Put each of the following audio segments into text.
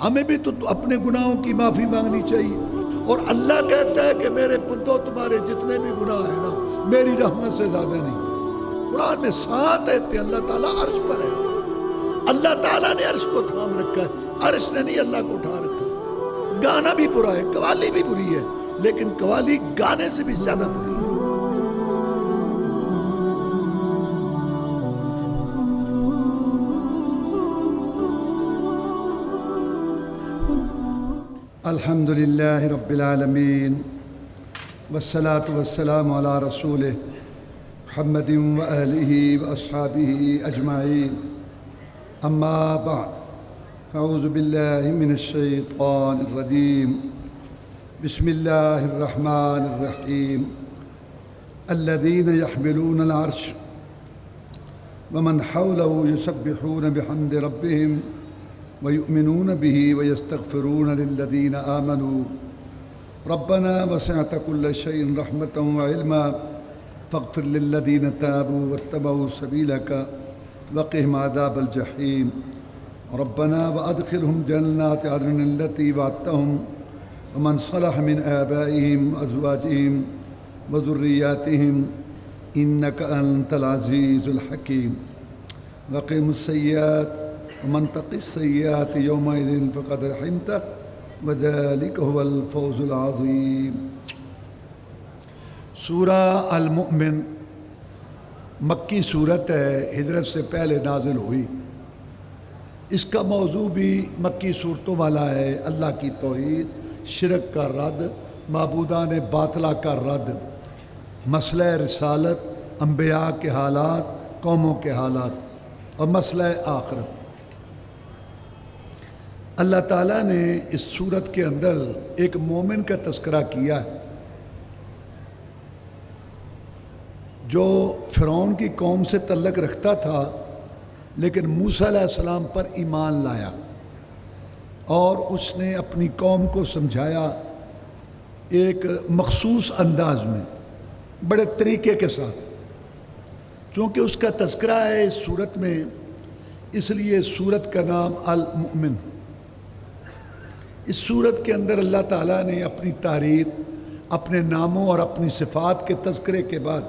ہمیں بھی تو اپنے گناہوں کی معافی مانگنی چاہیے۔ اور اللہ کہتا ہے کہ میرے بندو تمہارے جتنے بھی گناہ ہیں نا میری رحمت سے زیادہ نہیں۔ قرآن میں 7 آیتیں اللہ تعالیٰ عرش پر ہے۔ اللہ تعالیٰ نے عرش کو تھام رکھا ہے، عرش نے نہیں اللہ کو اٹھا رکھا۔ گانا بھی برا ہے، قوالی بھی بری ہے، لیکن قوالی گانے سے بھی زیادہ بری ہے۔ الحمد للہ رب العالمین والصلاة والسلام علی رسولہ محمد وآلہ واصحابہ اجمعین، اما بعد، اعوذ باللہ من الشیطان الرجیم، بسم اللہ الرحمن الرحیم، الذین یحملون العرش ومن حولہ یسبحون بحمد ربہم وَيُؤْمِنُونَ بِهِ وَيَسْتَغْفِرُونَ لِلَّذِينَ آمَنُوا رَبَّنَا وَسِعْتَ كُلَّ شَيْءٍ رَحْمَةً وَعِلْمًا فَاغْفِرْ لِلَّذِينَ تَابُوا وَاتَّبَعُوا سَبِيلَكَ وَقِهِمْ عَذَابَ الْجَحِيمِ رَبَّنَا وَأَدْخِلْهُمْ جَنَّاتِ عَدْنٍ الَّتِي وَعَدتَّهُمْ وَمَنْ صَلَحَ مِنْ آبَائِهِمْ وَأَزْوَاجِهِمْ وَذُرِّيَّاتِهِمْ إِنَّكَ أَنْتَ الْعَزِيزُ الْحَكِيمُ وَقِهِمُ السَّيِّئَاتِ ومن تق السیئات یومئذ فقد رحمتہ وذلک هو الفوز العظیم۔ سورہ المؤمن مکی صورت ہے، ہجرت سے پہلے نازل ہوئی۔ اس کا موضوع بھی مکی صورتوں والا ہے، اللہ کی توحید، شرک کا رد، معبودان باطلہ کا رد، مسئلہ رسالت، انبیاء کے حالات، قوموں کے حالات اور مسئلہ آخرت۔ اللہ تعالیٰ نے اس صورت کے اندر ایک مومن کا تذکرہ کیا ہے جو فرعون کی قوم سے تعلق رکھتا تھا، لیکن موسیٰ علیہ السلام پر ایمان لایا اور اس نے اپنی قوم کو سمجھایا ایک مخصوص انداز میں، بڑے طریقے کے ساتھ۔ چونکہ اس کا تذکرہ ہے اس صورت میں، اس لیے صورت کا نام المؤمن۔ اس صورت کے اندر اللہ تعالیٰ نے اپنی تعریف، اپنے ناموں اور اپنی صفات کے تذکرے کے بعد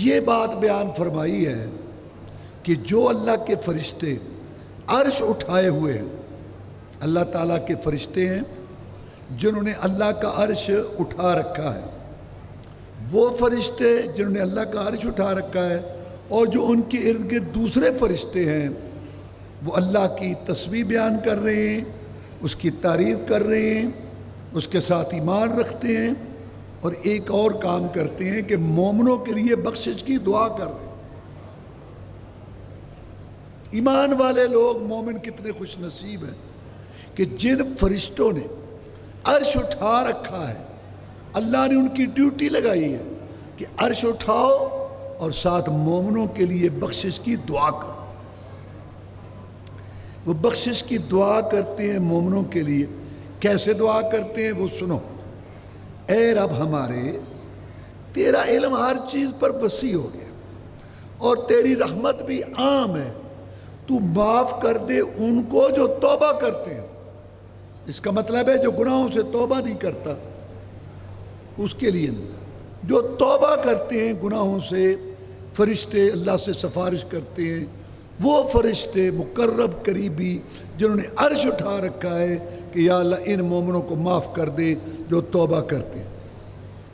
یہ بات بیان فرمائی ہے کہ جو اللہ کے فرشتے عرش اٹھائے ہوئے ہیں، اللہ تعالیٰ کے فرشتے ہیں جنہوں نے اللہ کا عرش اٹھا رکھا ہے، وہ فرشتے جنہوں نے اللہ کا عرش اٹھا رکھا ہے اور جو ان کے ارد گرد دوسرے فرشتے ہیں، وہ اللہ کی تسبیح بیان کر رہے ہیں، اس کی تعریف کر رہے ہیں، اس کے ساتھ ایمان رکھتے ہیں، اور ایک اور کام کرتے ہیں کہ مومنوں کے لیے بخشش کی دعا کر رہے ہیں۔ ایمان والے لوگ، مومن کتنے خوش نصیب ہیں کہ جن فرشتوں نے عرش اٹھا رکھا ہے، اللہ نے ان کی ڈیوٹی لگائی ہے کہ عرش اٹھاؤ اور ساتھ مومنوں کے لیے بخشش کی دعا کرو۔ وہ بخشش کی دعا کرتے ہیں مومنوں کے لیے۔ کیسے دعا کرتے ہیں وہ سنو۔ اے رب ہمارے، تیرا علم ہر چیز پر وسیع ہو گیا اور تیری رحمت بھی عام ہے، تو معاف کر دے ان کو جو توبہ کرتے ہیں۔ اس کا مطلب ہے جو گناہوں سے توبہ نہیں کرتا اس کے لیے نہیں، جو توبہ کرتے ہیں گناہوں سے، فرشتے اللہ سے سفارش کرتے ہیں، وہ فرشتے مقرب قریبی جنہوں نے عرش اٹھا رکھا ہے کہ یا اللہ ان مومنوں کو معاف کر دے جو توبہ کرتے ہیں۔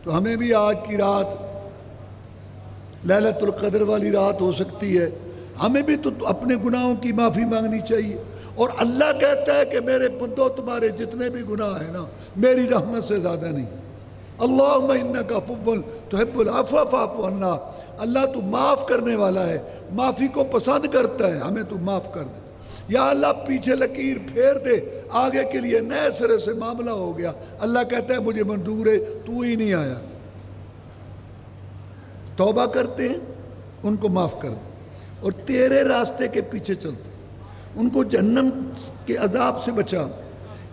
تو ہمیں بھی آج کی رات لیلۃ القدر والی رات ہو سکتی ہے، ہمیں بھی تو اپنے گناہوں کی معافی مانگنی چاہیے۔ اور اللہ کہتا ہے کہ میرے بندو تمہارے جتنے بھی گناہ ہیں نا میری رحمت سے زیادہ نہیں۔ اللہم انک عفو تحب العفو فاعف عنا۔ اللہ تو معاف کرنے والا ہے، معافی کو پسند کرتا ہے، ہمیں تو معاف کر دے۔ یا اللہ پیچھے لکیر پھیر دے، آگے کے لیے نئے سرے سے معاملہ ہو گیا۔ اللہ کہتا ہے مجھے منظور ہے، تو ہی نہیں آیا۔ توبہ کرتے ہیں، ان کو معاف کر دے اور تیرے راستے کے پیچھے چلتے ہیں، ان کو جہنم کے عذاب سے بچا۔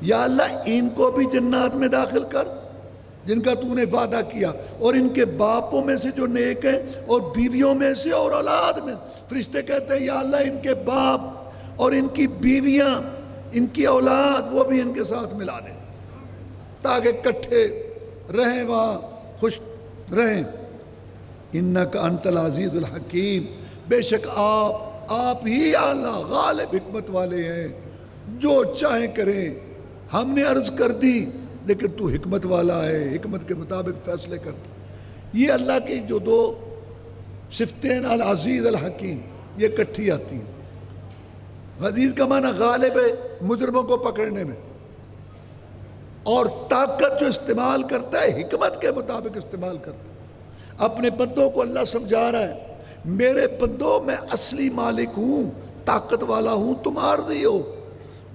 یا اللہ ان کو بھی جنات میں داخل کر جن کا تو نے وعدہ کیا، اور ان کے باپوں میں سے جو نیک ہیں اور بیویوں میں سے اور اولاد میں۔ فرشتے کہتے ہیں یا اللہ ان کے باپ اور ان کی بیویاں ان کی اولاد وہ بھی ان کے ساتھ ملا دیں تاکہ کٹھے رہیں، وہاں خوش رہیں۔ انک انت العزیز الحکیم، بے شک آپ ہی اللہ غالب حکمت والے ہیں، جو چاہیں کریں۔ ہم نے عرض کر دی لیکن تو حکمت والا ہے، حکمت کے مطابق فیصلے کرتا۔ یہ اللہ کی جو دو صفتیں العزیز الحکیم یہ کٹھی آتی ہیں۔ عزیز کا معنی غالب ہے مجرموں کو پکڑنے میں، اور طاقت جو استعمال کرتا ہے حکمت کے مطابق استعمال کرتا ہے۔ اپنے بندوں کو اللہ سمجھا رہا ہے میرے بندوں میں اصلی مالک ہوں، طاقت والا ہوں، تم عارضی ہو۔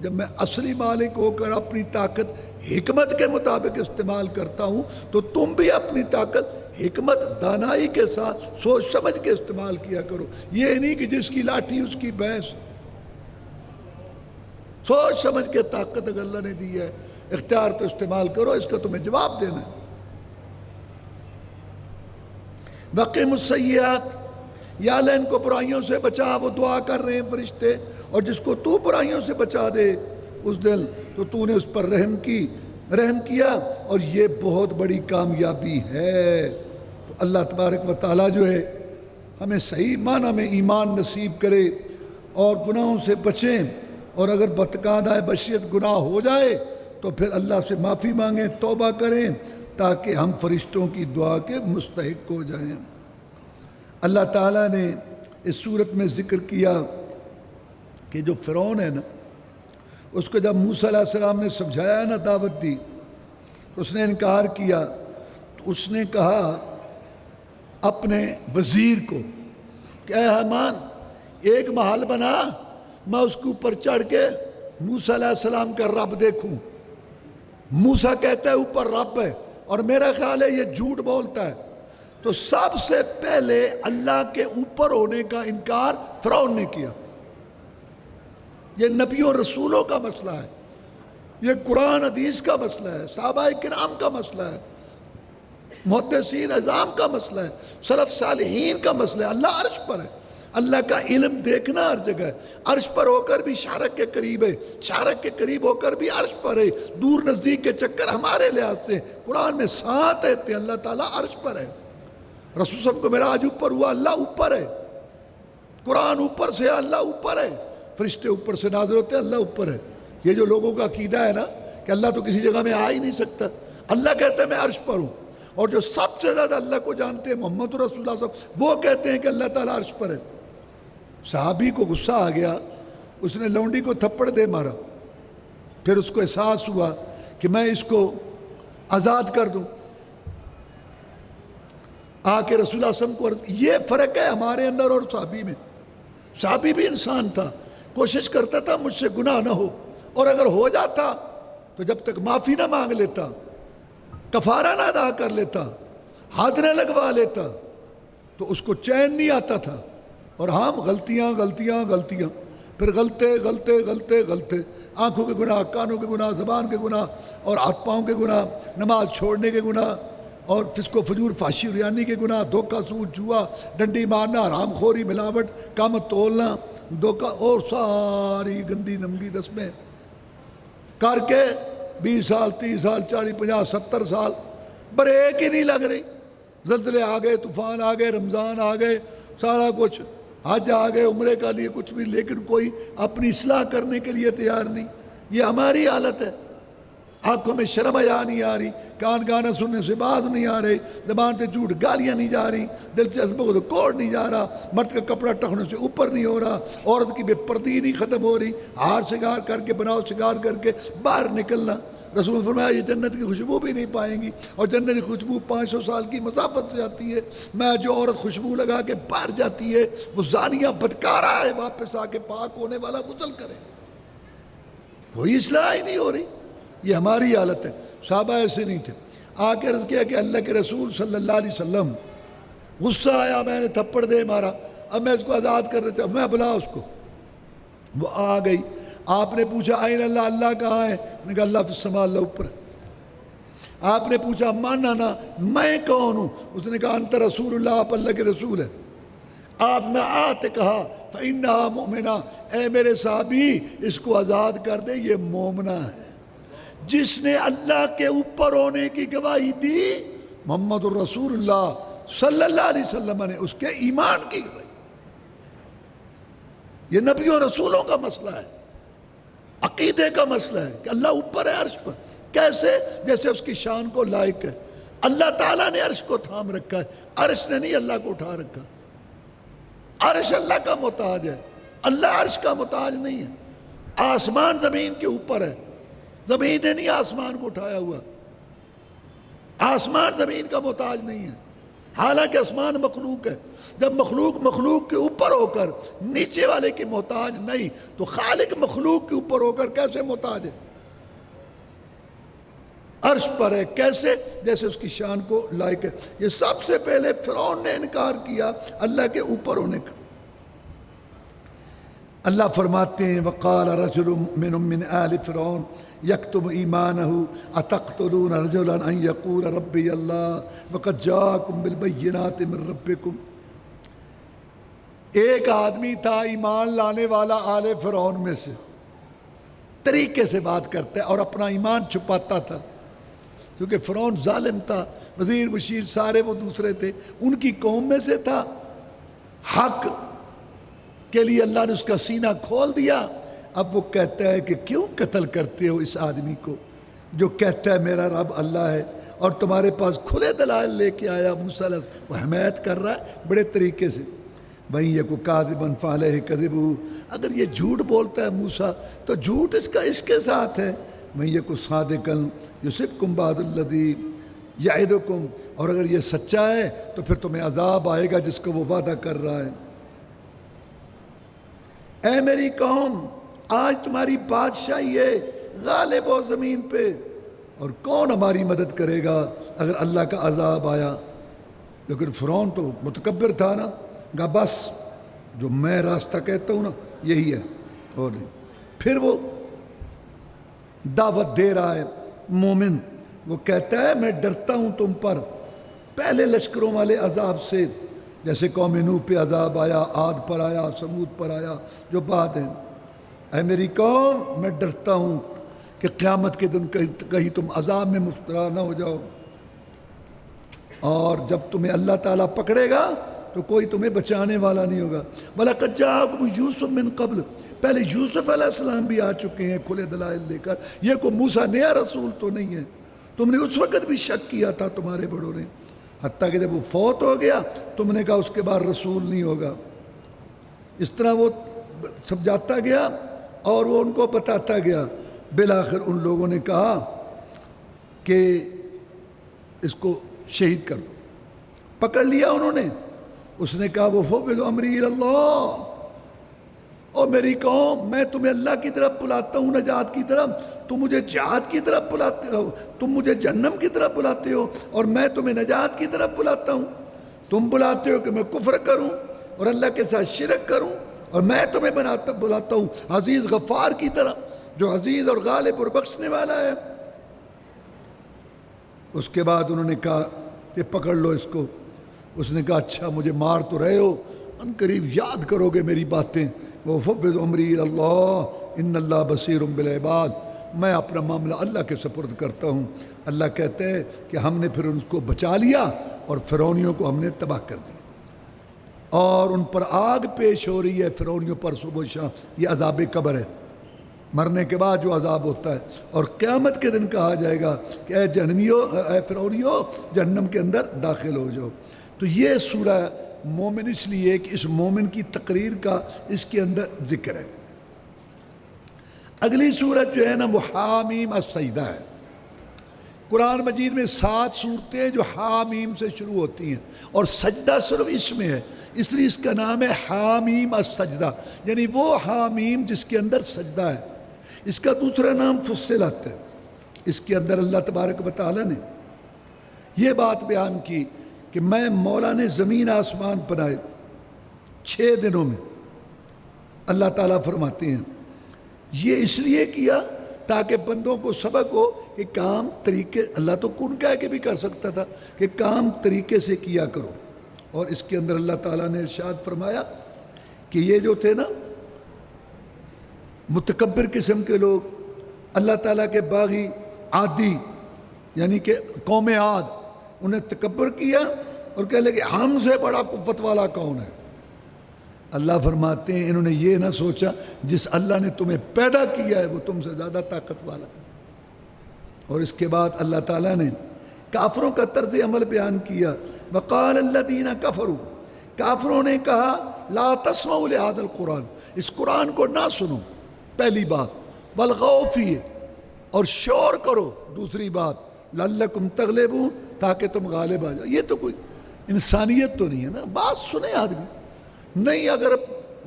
جب میں اصلی مالک ہو کر اپنی طاقت حکمت کے مطابق استعمال کرتا ہوں تو تم بھی اپنی طاقت حکمت دانائی کے ساتھ سوچ سمجھ کے استعمال کیا کرو۔ یہ نہیں کہ جس کی لاٹھی اس کی بھینس، سوچ سمجھ کے طاقت اگر اللہ نے دی ہے اختیار تو استعمال کرو، اس کا تمہیں جواب دینا ہے۔ وقیم السیئات، یا اللہ ان کو برائیوں سے بچا، وہ دعا کر رہے ہیں فرشتے، اور جس کو تو برائیوں سے بچا دے اس دل تو تو نے اس پر رحم کیا، اور یہ بہت بڑی کامیابی ہے۔ تو اللہ تبارک و تعالیٰ جو ہے ہمیں صحیح معنی میں ایمان نصیب کرے اور گناہوں سے بچیں، اور اگر بتقاضۂ بشریت گناہ ہو جائے تو پھر اللہ سے معافی مانگیں، توبہ کریں، تاکہ ہم فرشتوں کی دعا کے مستحق ہو جائیں۔ اللہ تعالیٰ نے اس صورت میں ذکر کیا کہ جو فرعون ہے نا، اس کو جب موسیٰ علیہ السلام نے سمجھایا نا، دعوت دی، تو اس نے انکار کیا۔ تو اس نے کہا اپنے وزیر کو کہ اے حامان ایک محل بنا، میں اس کے اوپر چڑھ کے موسیٰ علیہ السلام کا رب دیکھوں۔ موسیٰ کہتا ہے اوپر رب ہے، اور میرا خیال ہے یہ جھوٹ بولتا ہے۔ تو سب سے پہلے اللہ کے اوپر ہونے کا انکار فرعون نے کیا۔ یہ نبیوں رسولوں کا مسئلہ ہے، یہ قرآن حدیث کا مسئلہ ہے، صحابہ کرام کا مسئلہ ہے، محدثین اعظام کا مسئلہ ہے، سلف صالحین کا مسئلہ ہے۔ اللہ عرش پر ہے، اللہ کا علم دیکھنا ہر جگہ ہے، عرش پر ہو کر بھی شارک کے قریب ہے، شارک کے قریب ہو کر بھی عرش پر ہے۔ دور نزدیک کے چکر ہمارے لحاظ سے قرآن میں 7 آیتیں اللہ تعالیٰ عرش پر ہے۔ رسول صلی اللہ علیہ وسلم کو معراج اوپر ہوا، اللہ اوپر ہے، قرآن اوپر سے، اللہ اوپر ہے، فرشتے اوپر سے نازل ہوتے ہیں، اللہ اوپر ہے۔ یہ جو لوگوں کا عقیدہ ہے نا کہ اللہ تو کسی جگہ میں آ ہی نہیں سکتا، اللہ کہتا ہے میں عرش پر ہوں، اور جو سب سے زیادہ اللہ کو جانتے ہیں محمد رسول اللہ صلی اللہ علیہ وسلم، وہ کہتے ہیں کہ اللہ تعالیٰ عرش پر ہے۔ صحابی کو غصہ آ گیا، اس نے لونڈی کو تھپڑ دے مارا، پھر اس کو احساس ہوا کہ میں اس کو آزاد کر دوں۔ آ کے رسول اللہ صلی اللہ علیہ وسلم کو عرض، یہ فرق ہے ہمارے اندر اور صحابی میں۔ صحابی بھی انسان تھا، کوشش کرتا تھا مجھ سے گناہ نہ ہو، اور اگر ہو جاتا تو جب تک معافی نہ مانگ لیتا، کفارہ نہ ادا کر لیتا، ہاتھ نہ لگوا لیتا تو اس کو چین نہیں آتا تھا۔ اور ہم غلطیاں پھر غلطے، آنکھوں کے گناہ، کانوں کے گناہ، زبان کے گناہ، اور ہاتھ پاؤں کے گناہ، نماز چھوڑنے کے گناہ، اور فسق و فجور، فحشی و ریانی کے گناہ، دھوکہ، سود، جوا، ڈنڈی مارنا، حرام خوری، ملاوٹ، کم تولنا، دھوکہ، اور ساری گندی نمگی رسمیں کر کے 20 سال، 30 سال، 40، 50، 70 سال بریک ہی نہیں لگ رہی۔ زلزلے آ گئے، طوفان آ گئے، رمضان آ گئے، سارا کچھ، حج آ گئے، عمرے کا لیے کچھ بھی، لیکن کوئی اپنی اصلاح کرنے کے لیے تیار نہیں۔ یہ ہماری حالت ہے۔ آنکھوں میں شرم حیا نہیں آ رہی، کان گانا سننے سے باز نہیں آ رہے، زبان سے جھوٹ گالیاں نہیں جا رہی، دل سے حسب و کوڑ نہیں جا رہا، مرد کا کپڑا ٹخنوں سے اوپر نہیں ہو رہا، عورت کی بے پردگی نہیں ختم ہو رہی، ہار سنگار کر کے، بناؤ سنگار کر کے باہر نکلنا۔ رسول نے فرمایا یہ جنت کی خوشبو بھی نہیں پائیں گی، اور جنت کی خوشبو 500 سال کی مسافت سے آتی ہے۔ میں جو عورت خوشبو لگا کے باہر جاتی ہے وہ زانیہ بدکارہ ہے، واپس آ کے پاک ہونے والا غسل کرے، کوئی اصلاح ہی نہیں ہو رہی۔ یہ ہماری حالت ہے۔ صحابہ ایسے نہیں تھے۔ آ کے عرض کیا کہ اللہ کے رسول صلی اللہ علیہ وسلم، غصہ آیا، میں نے تھپڑ دے مارا، اب میں اس کو آزاد کر دیتا ہوں، میں بلا اس کو۔ وہ آ گئی، آپ نے پوچھا آئین اللہ، اللہ کہاں ہے؟ میں نے کہا اللہ فی السماء، اللہ اوپر ہے۔ آپ نے پوچھا من انا، میں کون ہوں؟ اس نے کہا انت رسول اللہ، آپ اللہ کے رسول ہے۔ آپ نے آتے کہا فَإِنَّهَا مُؤْمِنَةٌ، اے میرے صحابی اس کو آزاد کر دے، یہ مومنہ ہے۔ جس نے اللہ کے اوپر ہونے کی گواہی دی محمد الرسول اللہ صلی اللہ علیہ وسلم نے اس کے ایمان کی گواہی۔ یہ نبیوں رسولوں کا مسئلہ ہے، عقیدے کا مسئلہ ہے کہ اللہ اوپر ہے عرش پر۔ کیسے؟ جیسے اس کی شان کو لائق ہے۔ اللہ تعالیٰ نے عرش کو تھام رکھا ہے، عرش نے نہیں اللہ کو اٹھا رکھا۔ عرش اللہ کا محتاج ہے، اللہ عرش کا محتاج نہیں ہے۔ آسمان زمین کے اوپر ہے، زمین نے نہیں آسمان کو اٹھایا ہوا۔ آسمان زمین کا محتاج نہیں ہے، حالانکہ آسمان مخلوق ہے۔ جب مخلوق کے اوپر ہو کر نیچے والے کی محتاج نہیں تو خالق مخلوق کے اوپر ہو کر کیسے محتاج ہے؟ عرش پر ہے، کیسے؟ جیسے اس کی شان کو لائق ہے۔ یہ سب سے پہلے فرعون نے انکار کیا اللہ کے اوپر ہونے کا۔ اللہ فرماتے ہیں وَقَالَ رَجُلٌ مُؤْمِنٌ مِّنْ آلِ فِرْعَوْنَ يَكْتُمُ إِيمَانَهُ أَتَقْتُلُونَ رَجُلًا أَن يَقُولَ رَبِّيَ اللَّهُ وَقَدْ جَاءَكُم بِالْبَيِّنَاتِ مِن رَّبِّكُمْ۔ ایک آدمی تھا ایمان لانے والا آل فرعون میں سے، طریقے سے بات کرتا ہے اور اپنا ایمان چھپاتا تھا، کیونکہ فرعون ظالم تھا، وزیر مشیر سارے وہ دوسرے تھے، ان کی قوم میں سے تھا۔ حق کے لیے اللہ نے اس کا سینہ کھول دیا۔ اب وہ کہتا ہے کہ کیوں قتل کرتے ہو اس آدمی کو جو کہتا ہے میرا رب اللہ ہے، اور تمہارے پاس کھلے دلائل لے کے آیا موسیٰ علیہ السلام، وہ حمایت کر رہا ہے بڑے طریقے سے۔ وَإِن يَكُ كَاذِبًا فَعَلَيْهِ كَذِبُهُ، اگر یہ جھوٹ بولتا ہے موسیٰ تو جھوٹ اس کے ساتھ ہے۔ وَإِن يَكُ صَادِقًا يُصِبْكُم بَعْضُ الَّذِي يَعِدُكُم، اور اگر یہ سچا ہے تو پھر تمہیں عذاب آئے گا جس کو وہ وعدہ کر رہا ہے۔ اے میری قوم، آج تمہاری بادشاہی ہے، غالب ہو زمین پہ، اور کون ہماری مدد کرے گا اگر اللہ کا عذاب آیا؟ لیکن فرعون تو متکبر تھا نا، کہا بس جو میں راستہ کہتا ہوں نا یہی ہے اور نہیں۔ پھر وہ دعوت دے رہا ہے مومن، وہ کہتا ہے میں ڈرتا ہوں تم پر پہلے لشکروں والے عذاب سے، جیسے قوم نوح پہ عذاب آیا، عاد پر آیا، سمود پر آیا جو بعد ہیں۔ اے میری قوم، میں ڈرتا ہوں کہ قیامت کے دن کہیں تم عذاب میں مبتلا نہ ہو جاؤ، اور جب تمہیں اللہ تعالیٰ پکڑے گا تو کوئی تمہیں بچانے والا نہیں ہوگا۔ وَلَقَدْ جَاءَكُمْ يُوسُفُ مِن قَبْلُ، پہلے یوسف علیہ السلام بھی آ چکے ہیں کھلے دلائل لے کر، یہ کوئی موسیٰ نیا رسول تو نہیں ہے۔ تم نے اس وقت بھی شک کیا تھا تمہارے بڑوں نے، حتیٰ کہ جب وہ فوت ہو گیا تم نے کہا اس کے بعد رسول نہیں ہوگا۔ اس طرح وہ سمجھاتا گیا اور وہ ان کو بتاتا گیا۔ بالآخر ان لوگوں نے کہا کہ اس کو شہید کر دو، پکڑ لیا انہوں نے۔ اس نے کہا وہ فوّض امری اللہ، اور میری قوم میں تمہیں اللہ کی طرف بلاتا ہوں، نجات کی طرف، تم مجھے جہاد کی طرف بلاتے ہو، تم مجھے جہنم کی طرف بلاتے ہو، اور میں تمہیں نجات کی طرف بلاتا ہوں۔ تم بلاتے ہو کہ میں کفر کروں اور اللہ کے ساتھ شرک کروں، اور میں تمہیں بلاتا ہوں عزیز غفار کی طرف جو عزیز اور غالب اور بخشنے والا ہے۔ اس کے بعد انہوں نے کہا کہ پکڑ لو اس کو۔ اس نے کہا اچھا مجھے مار تو رہے ہو، ان قریب یاد کرو گے میری باتیں۔ وَفَوِّضْ أَمْرِي إِلَى اللَّهِ إِنَّ اللَّهَ بَصِيرٌ بِالْعِبَادِ، میں اپنا معاملہ اللہ کے سپرد کرتا ہوں۔ اللہ کہتے ہیں کہ ہم نے پھر ان کو بچا لیا اور فرعونیوں کو ہم نے تباہ کر دیا، اور ان پر آگ پیش ہو رہی ہے فرعونیوں پر صبح و شام۔ یہ عذاب قبر ہے، مرنے کے بعد جو عذاب ہوتا ہے، اور قیامت کے دن کہا جائے گا کہ اے جہنمیوں، اے فرعونیوں، جہنم کے اندر داخل ہو جاؤ۔ تو یہ سورہ مومن اس لیے کہ اس مومن کی تقریر کا اس کے اندر ذکر ہے۔ اگلی سورت جو ہے نا وہ حامیم السجدہ ہے۔ قرآن مجید میں 7 سورتیں جو حامیم سے شروع ہوتی ہیں، اور سجدہ صرف اس میں ہے، اس لیے اس کا نام ہے حامیم السجدہ، یعنی وہ حامیم جس کے اندر سجدہ ہے۔ اس کا دوسرا نام فصلت ہے۔ اس کے اندر اللہ تبارک و تعالیٰ نے یہ بات بیان کی کہ میں مولا نے زمین آسمان بنائے 6 دنوں میں۔ اللہ تعالیٰ فرماتے ہیں یہ اس لیے کیا تاکہ بندوں کو سبق ہو کہ کام طریقے، اللہ تو کن کہہ کے بھی کر سکتا تھا کہ کام طریقے سے کیا کرو، اور اس کے اندر اللہ تعالیٰ نے ارشاد فرمایا کہ یہ جو تھے نا متکبر قسم کے لوگ، اللہ تعالیٰ کے باغی عادی، یعنی کہ قوم عاد، انہیں تکبر کیا اور کہہ لگے ہم سے بڑا قوت والا کون ہے۔ اللہ فرماتے ہیں انہوں نے یہ نہ سوچا جس اللہ نے تمہیں پیدا کیا ہے وہ تم سے زیادہ طاقت والا ہے۔ اور اس کے بعد اللہ تعالیٰ نے کافروں کا طرز عمل بیان کیا، وقال الذین کفروا، کافروں نے کہا لا تسمعوا لہذا القرآن، اس قرآن کو نہ سنو، پہلی بات، والغوا فیہ، اور شور کرو، دوسری بات، لعلکم تغلبون، تاکہ تم غالب آ جاؤ۔ یہ تو کوئی انسانیت تو نہیں ہے نا، بات سنے آدمی، نہیں اگر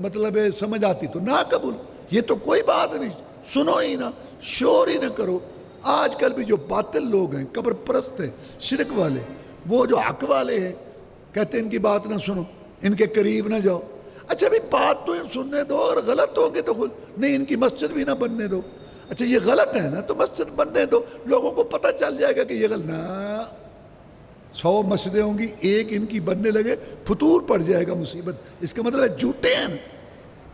مطلب سمجھ آتی تو نہ قبول، یہ تو کوئی بات نہیں، سنو ہی نہ، شور ہی نہ کرو۔ آج کل بھی جو باطل لوگ ہیں، قبر پرست ہیں، شرک والے، وہ جو حق والے ہیں کہتے ہیں ان کی بات نہ سنو، ان کے قریب نہ جاؤ۔ اچھا بھی بات تو سننے دو، اور غلط ہوں گے تو خود نہیں، ان کی مسجد بھی نہ بننے دو۔ اچھا یہ غلط ہے نا تو مسجد بننے دو، لوگوں کو پتہ چل جائے گا کہ یہ غلط، نہ 100 مسجدیں ہوں گی، ایک ان کی بننے لگے فطور پڑ جائے گا، مصیبت۔ اس کا مطلب ہے جھوٹے ہیں نا،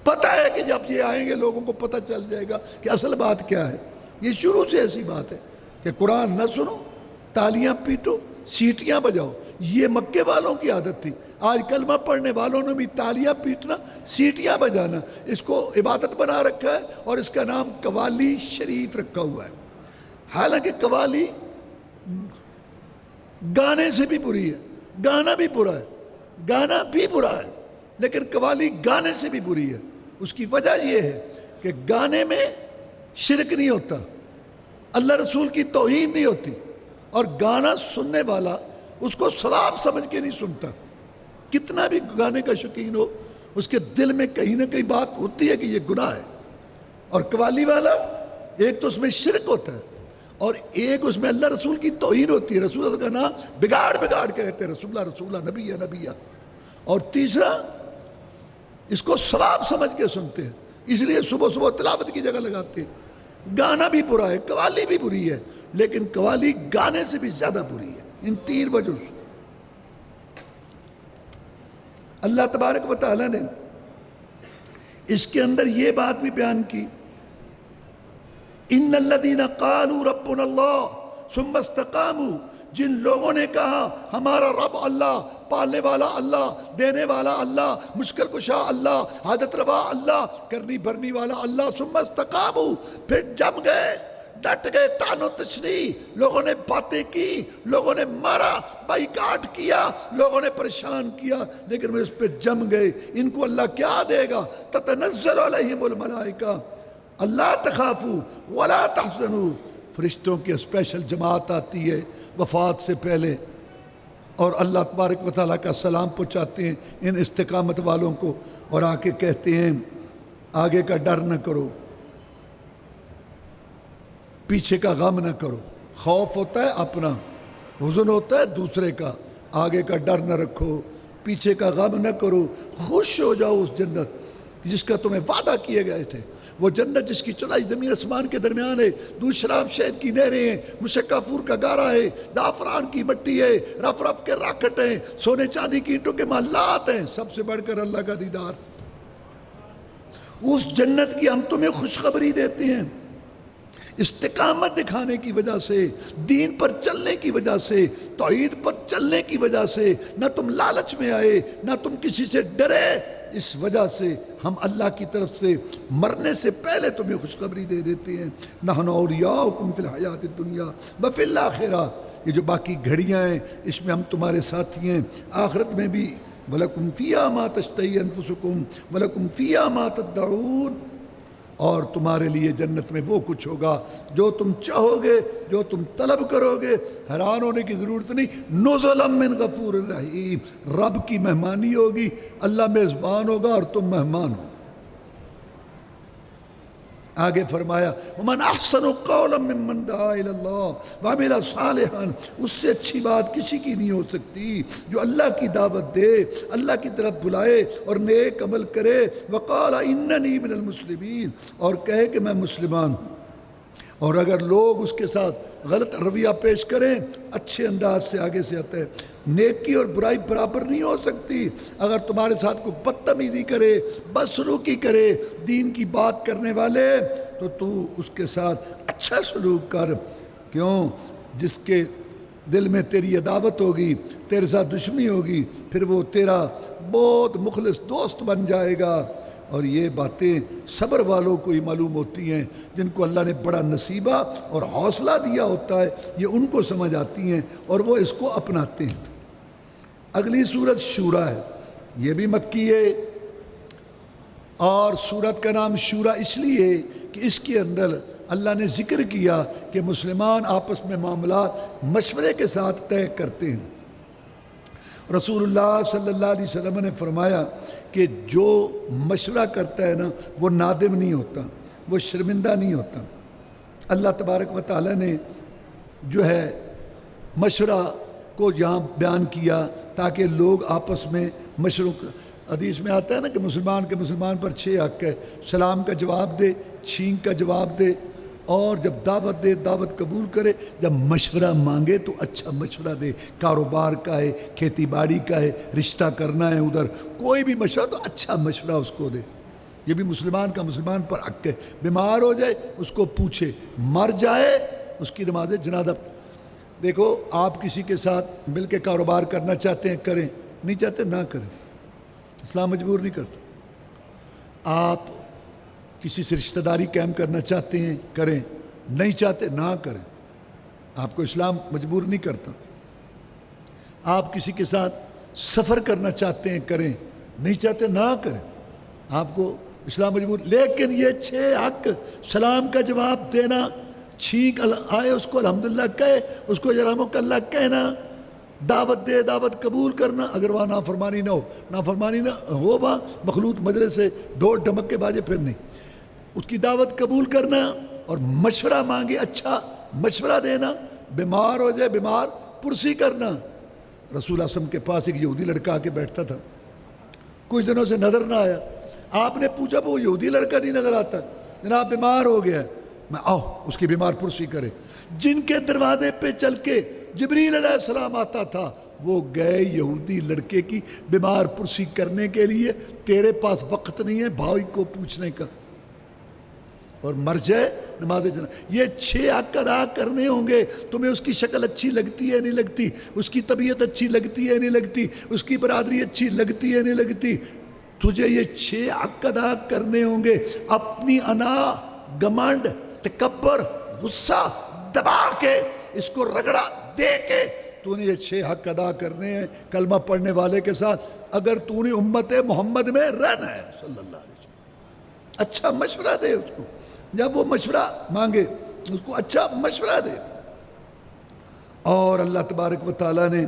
پتہ ہے کہ جب یہ آئیں گے لوگوں کو پتہ چل جائے گا کہ اصل بات کیا ہے۔ یہ شروع سے ایسی بات ہے کہ قرآن نہ سنو، تالیاں پیٹو، سیٹیاں بجاؤ، یہ مکے والوں کی عادت تھی۔ آج کلمہ پڑھنے والوں نے بھی تالیاں پیٹنا، سیٹیاں بجانا اس کو عبادت بنا رکھا ہے، اور اس کا نام قوالی شریف رکھا ہوا ہے۔ حالانکہ قوالی گانے سے بھی بری ہے، گانا بھی برا ہے، گانا بھی برا ہے، لیکن قوالی گانے سے بھی بری ہے۔ اس کی وجہ یہ ہے کہ گانے میں شرک نہیں ہوتا، اللہ رسول کی توہین نہیں ہوتی، اور گانا سننے والا اس کو ثواب سمجھ کے نہیں سنتا۔ کتنا بھی گانے کا شوقین ہو، اس کے دل میں کہیں نہ کہیں بات ہوتی ہے کہ یہ گناہ ہے۔ اور قوالی والا، ایک تو اس میں شرک ہوتا ہے، اور ایک اس میں اللہ رسول کی توہین ہوتی ہے، رسول اللہ کا نام بگاڑ بگاڑ کے کہتے ہیں، رسول اللہ نبی نبی۔ اور تیسرا، اس کو ثواب سمجھ کے سنتے ہیں، اس لیے صبح صبح تلاوت کی جگہ لگاتے ہیں۔ گانا بھی برا ہے، قوالی بھی بری ہے، لیکن قوالی گانے سے بھی زیادہ بری ہے، ان 3 وجہوں سے۔ اللہ تبارک و تعالیٰ نے اس کے اندر یہ بات بھی بیان کی، ان الذین قالوا ربنا اللہ ثم استقاموا، جن لوگوں نے کہا ہمارا رب اللہ، پالنے والا اللہ، دینے والا اللہ، مشکل کشا اللہ، حاجت روا اللہ، کرنی بھرنی والا اللہ، ثم استقاموا، پھر جم گئے، ڈٹ گئے، تان و تشنی، لوگوں نے باتیں کی، لوگوں نے مارا، بائیکاٹ کیا، لوگوں نے پریشان کیا، لیکن وہ اس پہ جم گئے، ان کو اللہ کیا دے گا؟ تتنزل علیہم الملائکہ اللہ تخافوا ولا تحزنوا، فرشتوں کی اسپیشل جماعت آتی ہے وفات سے پہلے، اور اللہ تبارک و تعالیٰ کا سلام پہنچاتے ہیں ان استقامت والوں کو، اور آ کے کہتے ہیں آگے کا ڈر نہ کرو، پیچھے کا غم نہ کرو۔ خوف ہوتا ہے اپنا، حزن ہوتا ہے دوسرے کا، آگے کا ڈر نہ رکھو، پیچھے کا غم نہ کرو، خوش ہو جاؤ اس جنت جس کا تمہیں وعدہ کیے گئے تھے، وہ جنت جس کی چڑھائی زمین آسمان کے درمیان ہے، دودھ شراب شہد کی نہریں ہیں، مشک کافور کا گارا ہے، زعفران کی مٹی ہے، رف رف کے راکٹ ہیں، سونے چاندی کی اینٹوں کے محلات ہیں، سب سے بڑھ کر اللہ کا دیدار۔ اس جنت کی ہم تمہیں خوشخبری دیتے ہیں، استقامت دکھانے کی وجہ سے، دین پر چلنے کی وجہ سے، توحید پر چلنے کی وجہ سے، نہ تم لالچ میں آئے، نہ تم کسی سے ڈرے، اس وجہ سے ہم اللہ کی طرف سے مرنے سے پہلے تمہیں خوشخبری دے دیتے ہیں، نحن اولیاؤکم فی الحیات الدنیا وفی الآخرہ، یہ جو باقی گھڑیاں ہیں اس میں ہم تمہارے ساتھی ہیں، آخرت میں بھی، وَلَكُمْ فِيهَا مَا تَشْتَهِي أَنفُسُكُمْ وَلَكُمْ فِيهَا مَا تَدَّعُونَ، اور تمہارے لیے جنت میں وہ کچھ ہوگا جو تم چاہو گے، جو تم طلب کرو گے۔ حیران ہونے کی ضرورت نہیں، نزلا من غفور الرحیم، رب کی مہمانی ہوگی، اللہ میزبان ہوگا اور تم مہمان ہو۔ آگے فرمایا وَمَنْ أَحْسَنُ قَوْلًا مِّمَّنْ دَعَا إِلَى اللَّهِ وَعَمِلَ صَالِحًا، اس سے اچھی بات کسی کی نہیں ہو سکتی جو اللہ کی دعوت دے، اللہ کی طرف بلائے اور نیک عمل کرے، وَقَالَ إِنَّنِي مِنَ الْمُسْلِمِينَ، اور کہے کہ میں مسلمان ہوں۔ اور اگر لوگ اس کے ساتھ غلط رویہ پیش کریں اچھے انداز سے آگے سے آتا ہے. نیکی اور برائی برابر نہیں ہو سکتی. اگر تمہارے ساتھ کوئی بدتمیزی کرے بدسلوکی کرے دین کی بات کرنے والے تو اس کے ساتھ اچھا سلوک کر. کیوں؟ جس کے دل میں تیری عداوت ہوگی تیرے ساتھ دشمنی ہوگی پھر وہ تیرا بہت مخلص دوست بن جائے گا. اور یہ باتیں صبر والوں کو ہی معلوم ہوتی ہیں جن کو اللہ نے بڑا نصیبہ اور حوصلہ دیا ہوتا ہے. یہ ان کو سمجھ آتی ہیں اور وہ اس کو اپناتے ہیں. اگلی سورت شورا ہے. یہ بھی مکی ہے اور سورت کا نام شورا اس لیے کہ اس کے اندر اللہ نے ذکر کیا کہ مسلمان آپس میں معاملات مشورے کے ساتھ طے کرتے ہیں. رسول اللہ صلی اللہ علیہ وسلم نے فرمایا کہ جو مشورہ کرتا ہے نا وہ نادم نہیں ہوتا وہ شرمندہ نہیں ہوتا. اللہ تبارک و تعالیٰ نے جو ہے مشورہ کو یہاں بیان کیا تاکہ لوگ آپس میں مشوروں. حدیث میں آتا ہے نا کہ مسلمان پر 6 حق ہے. سلام کا جواب دے, چھینک کا جواب دے, اور جب دعوت دے دعوت قبول کرے, جب مشورہ مانگے تو اچھا مشورہ دے. کاروبار کا ہے, کھیتی باڑی کا ہے, رشتہ کرنا ہے, ادھر کوئی بھی مشورہ تو اچھا مشورہ اس کو دے. یہ بھی مسلمان پر حق ہے. بیمار ہو جائے اس کو پوچھے, مر جائے اس کی نماز جنازہ. دیکھو آپ کسی کے ساتھ مل کے کاروبار کرنا چاہتے ہیں کریں, نہیں چاہتے نہ کریں. اسلام مجبور نہیں کرتا. آپ کسی سے رشتہ داری قائم کرنا چاہتے ہیں کریں, نہیں چاہتے نہ کریں. آپ کو اسلام مجبور نہیں کرتا. آپ کسی کے ساتھ سفر کرنا چاہتے ہیں کریں, نہیں چاہتے نہ کریں. آپ کو اسلام مجبور. لیکن یہ 6 حق, سلام کا جواب دینا, چھینک آئے اس کو الحمدللہ کہے, اس کو یرحمک اللہ کہنا, دعوت دے دعوت قبول کرنا. اگر وہاں نافرمانی نہ ہو وہاں مخلوط مجلس سے ڈھول ڈھمک کے باجے پھر نہیں, اس کی دعوت قبول کرنا اور مشورہ مانگے اچھا مشورہ دینا. بیمار ہو جائے بیمار پرسی کرنا. رسول اعظم کے پاس ایک یہودی لڑکا آ کے بیٹھتا تھا, کچھ دنوں سے نظر نہ آیا. آپ نے پوچھا وہ یہودی لڑکا نہیں نظر آتا, جناب بیمار ہو گیا. میں آؤ اس کی بیمار پرسی کرے. جن کے دروازے پہ چل کے جبریل علیہ السلام آتا تھا وہ گئے یہودی لڑکے کی بیمار پرسی کرنے کے لیے. تیرے پاس وقت نہیں ہے بھائی کو پوچھنے کا, اور مر جائے نماز جنازہ. یہ 6 حق ادا کرنے ہوں گے. تمہیں اس کی شکل اچھی لگتی ہے نہیں لگتی, اس کی طبیعت اچھی لگتی ہے نہیں لگتی, اس کی برادری اچھی لگتی ہے نہیں لگتی, تجھے یہ 6 حق ادا کرنے ہوں گے. اپنی انا, گمنڈ, تکبر, غصہ دبا کے اس کو رگڑا دے کے تو نے یہ 6 حق ادا کرنے ہیں کلمہ پڑھنے والے کے ساتھ. اگر تو نے امت محمد میں رہنا ہے صلی اللہ علیہ وسلم, اچھا مشورہ دے اس کو. جب وہ مشورہ مانگے اس کو اچھا مشورہ دے. اور اللہ تبارک و تعالیٰ نے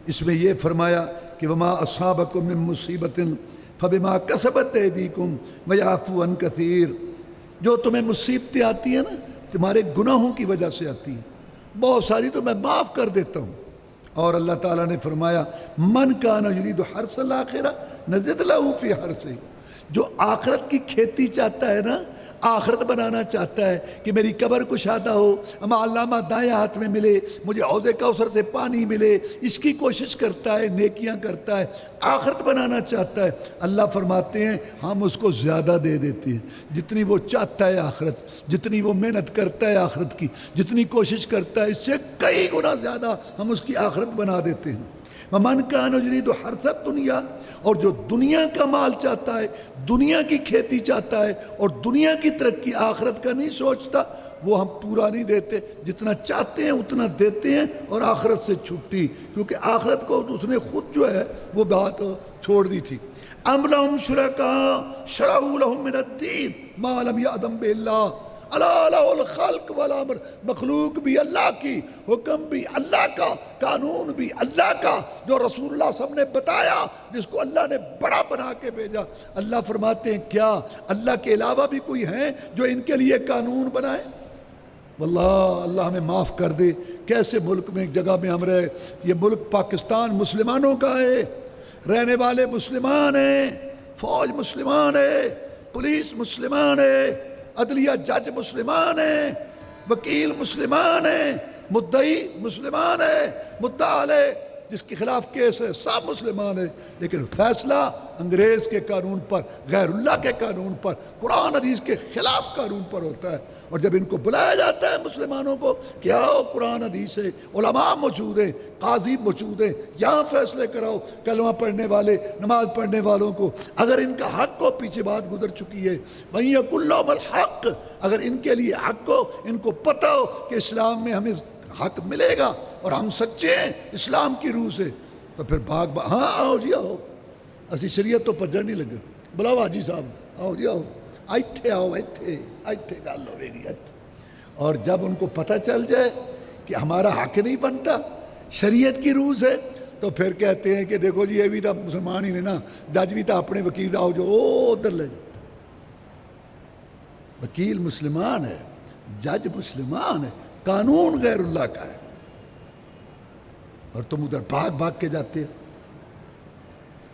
اس میں یہ فرمایا کہ وما اصابکم من مصیبت فبما کسبت ایدیکم ویعفو عن کثیر. جو تمہیں مصیبتیں آتی ہیں نا تمہارے گناہوں کی وجہ سے آتی ہیں, بہت ساری تو میں معاف کر دیتا ہوں. اور اللہ تعالیٰ نے فرمایا من کان یرید حرث الآخرہ نزد لہ فی حرثہ. جو آخرت کی کھیتی چاہتا ہے نا, آخرت بنانا چاہتا ہے کہ میری قبر کشادہ ہو, اما علامہ دائیں ہاتھ میں ملے, مجھے حوض کوثر سے پانی ملے, اس کی کوشش کرتا ہے, نیکیاں کرتا ہے, آخرت بنانا چاہتا ہے. اللہ فرماتے ہیں ہم اس کو زیادہ دے دیتے ہیں. جتنی وہ چاہتا ہے آخرت, جتنی وہ محنت کرتا ہے آخرت کی, جتنی کوشش کرتا ہے اس سے کئی گنا زیادہ ہم اس کی آخرت بنا دیتے ہیں. ومن کان یرید حرث الدنیا, اور جو دنیا کا مال چاہتا ہے, دنیا کی کھیتی چاہتا ہے اور دنیا کی ترقی, آخرت کا نہیں سوچتا, وہ ہم پورا نہیں دیتے. جتنا چاہتے ہیں اتنا دیتے ہیں اور آخرت سے چھٹی, کیونکہ آخرت کو اس نے خود جو ہے وہ بات چھوڑ دی تھی. ام لہم شرکاء شرعوا لہم من الدین ما لم یأذن بہ اللہ الا لہ الخلق والامر. مخلوق بھی اللہ کی, حکم بھی اللہ کا, قانون بھی اللہ کا, جو رسول اللہ صلی اللہ علیہ وسلم نے بتایا, جس کو اللہ نے بڑا بنا کے بھیجا. اللہ فرماتے ہیں کیا اللہ کے علاوہ بھی کوئی ہیں جو ان کے لیے قانون بنائے؟ واللہ اللہ ہمیں معاف کر دے. کیسے ملک میں ایک جگہ میں ہم رہے. یہ ملک پاکستان مسلمانوں کا ہے, رہنے والے مسلمان ہیں, فوج مسلمان ہے, پولیس مسلمان ہے, عدلیہ جج مسلمان ہیں, وکیل مسلمان ہے، مدعی مسلمان ہے، مدعا علیہ جس کے خلاف کیس ہے سب مسلمان ہیں، لیکن فیصلہ انگریز کے قانون پر، غیر اللہ کے قانون پر، قرآن حدیث کے خلاف قانون پر ہوتا ہے۔ اور جب ان کو بلایا جاتا ہے مسلمانوں کو کہ آؤ قرآن حدیث ہے، علماء موجود ہیں، قاضی موجود ہیں، یہاں فیصلے کراؤ کلمہ پڑھنے والے، نماز پڑھنے والوں کو، اگر ان کا حق ہو، پیچھے بات گزر چکی ہے، وہیں یقل لہم الحق، اگر ان کے لیے حق ہو، ان کو پتہ ہو کہ اسلام میں ہمیں حق ملے گا اور ہم سچے ہیں اسلام کی روح سے، تو پھر ہاں آؤ جی آؤ، اسی شریعت تو پجڑ نہیں لگے، بلاؤ حاجی صاحب آؤ جی آؤ، ایتھے آؤ، ایتھے گل ہوے گی۔ اور جب ان کو پتہ چل جائے کہ ہمارا حق نہیں بنتا شریعت کی روح سے، تو پھر کہتے ہیں کہ دیکھو جی یہ بھی تو مسلمان ہی نہیں نا، جج بھی تو اپنے وکیل آؤ جو ادھر لے جاؤ۔ وکیل مسلمان ہے، جج مسلمان ہے، قانون غیر اللہ کا ہے، اور تم ادھر بھاگ بھاگ کے جاتے ہو۔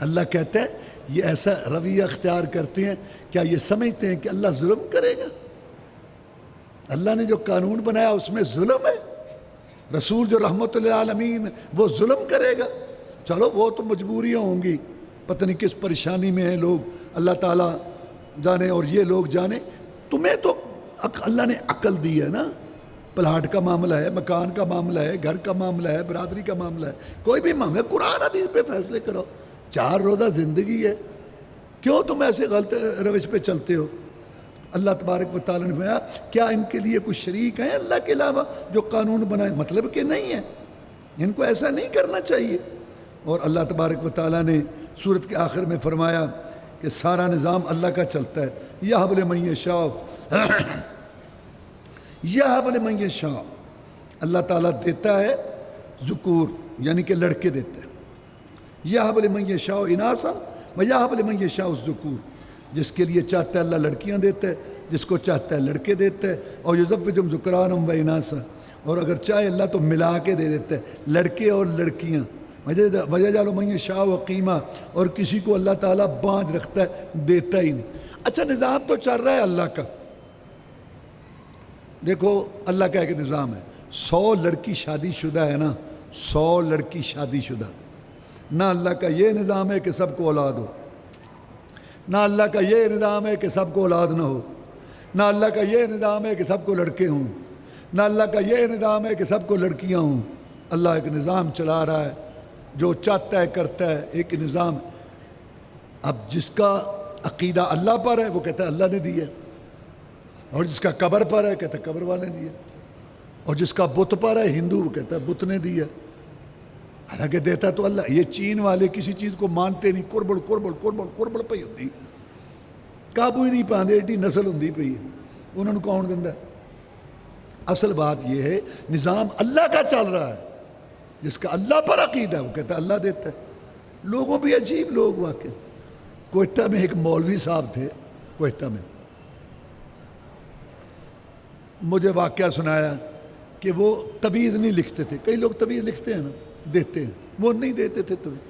اللہ کہتا ہے یہ ایسا رویہ اختیار کرتے ہیں، کیا یہ سمجھتے ہیں کہ اللہ ظلم کرے گا؟ اللہ نے جو قانون بنایا اس میں ظلم ہے؟ رسول جو رحمت للعالمین وہ ظلم کرے گا؟ چلو وہ تو مجبوریاں ہوں گی، پتہ نہیں کس پریشانی میں ہیں لوگ، اللہ تعالیٰ جانے اور یہ لوگ جانے۔ تمہیں تو اللہ نے عقل دی ہے نا، پلاٹ کا معاملہ ہے، مکان کا معاملہ ہے، گھر کا معاملہ ہے، برادری کا معاملہ ہے، کوئی بھی معاملہ ہے، قرآن حدیث پہ فیصلے کرو۔ 4 روزہ زندگی ہے، کیوں تم ایسے غلط روش پہ چلتے ہو؟ اللہ تبارک و تعالیٰ نے فرمایا کیا ان کے لیے کچھ شریک ہیں اللہ کے علاوہ جو قانون بنائے؟ مطلب کہ نہیں ہے، ان کو ایسا نہیں کرنا چاہیے۔ اور اللہ تبارک و تعالیٰ نے سورت کے آخر میں فرمایا کہ سارا نظام اللہ کا چلتا ہے، یہب لمن یشاء، یہب لمن یشاء، اللہ تعالیٰ دیتا ہے ذکور یعنی کہ لڑکے دیتا ہے، یہب لمن یشاء اناثا ویہب لمن یشاء الذکور، جس کے لیے چاہتا ہے اللہ لڑکیاں دیتا ہے، جس کو چاہتا ہے لڑکے دیتا ہے، اور یزوجہم ذکرانا و اناثا، اور اگر چاہے اللہ تو ملا کے دے دیتا ہے لڑکے اور لڑکیاں، ویجعل من یشاء عقیما، اور کسی کو اللہ تعالیٰ باندھ رکھتا ہے، دیتا ہی نہیں۔ اچھا نظام تو چل رہا ہے اللہ کا، دیکھو اللہ کا ایک نظام ہے، 100 لڑکی شادی شدہ ہے نا، 100 لڑکی شادی شدہ، نہ اللہ کا یہ نظام ہے کہ سب کو اولاد ہو، نہ اللہ کا یہ نظام ہے کہ سب کو اولاد نہ ہو، نہ اللہ کا یہ نظام ہے کہ سب کو لڑکے ہوں، نہ اللہ کا یہ نظام ہے کہ سب کو لڑکیاں ہوں۔ اللہ ایک نظام چلا رہا ہے، جو چاہتا ہے کرتا ہے، ایک نظام۔ اب جس کا عقیدہ اللہ پر ہے وہ کہتا ہے اللہ نے دیا، اور جس کا قبر پر ہے کہتا ہے قبر والے نے دیا، اور جس کا بت پر ہے ہندو وہ کہتا ہے بت نے دیا، حالانکہ دیتا تو اللہ۔ یہ چین والے کسی چیز کو مانتے نہیں، قربڑ پئی ہوتی، قابو ہی نہیں پاندے، ایڈی نسل ہوندی پئی ہے، انہوں نے کون دندا ہے؟ اصل بات یہ ہے نظام اللہ کا چل رہا ہے، جس کا اللہ پر عقیدہ ہے وہ کہتا ہے اللہ دیتا ہے۔ لوگوں بھی عجیب لوگ واقع۔ کوئٹہ میں ایک مولوی صاحب تھے، کوئٹہ میں، مجھے واقعہ سنایا کہ وہ تویز نہیں لکھتے تھے۔ کئی لوگ تویز لکھتے ہیں نا، دیتے ہیں، وہ نہیں دیتے تھے تویز،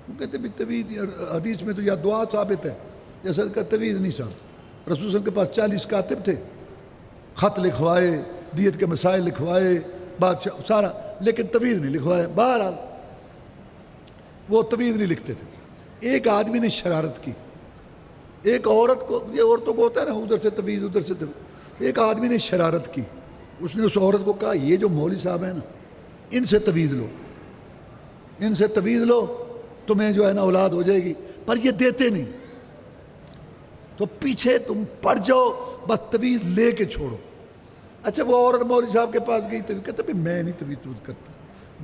وہ کہتے بھی تویز حدیث میں تو یا دعا ثابت ہے جیسا کا تویز نہیں صاحب۔ رسول صلی اللہ علیہ وسلم کے پاس 40 کاتب تھے، خط لکھوائے، دیت کے مسائل لکھوائے، بادشاہ سارا، لیکن تویز نہیں لکھوائے۔ بہرحال وہ تویز نہیں لکھتے تھے۔ ایک آدمی نے شرارت کی، ایک عورت کو، یہ عورتوں کو ہوتا ہے نا ادھر سے تویز ادھر سے تویز، ایک آدمی نے شرارت کی، اس نے اس عورت کو کہا یہ جو مولوی صاحب ہیں نا ان سے تویز لو، ان سے تویز لو، تمہیں جو ہے نا اولاد ہو جائے گی، پر یہ دیتے نہیں، تو پیچھے تم پڑ جاؤ، بس تویز لے کے چھوڑو۔ اچھا وہ عورت مولوی صاحب کے پاس گئی، تویز کہتا بھی میں نہیں تویز کرتا،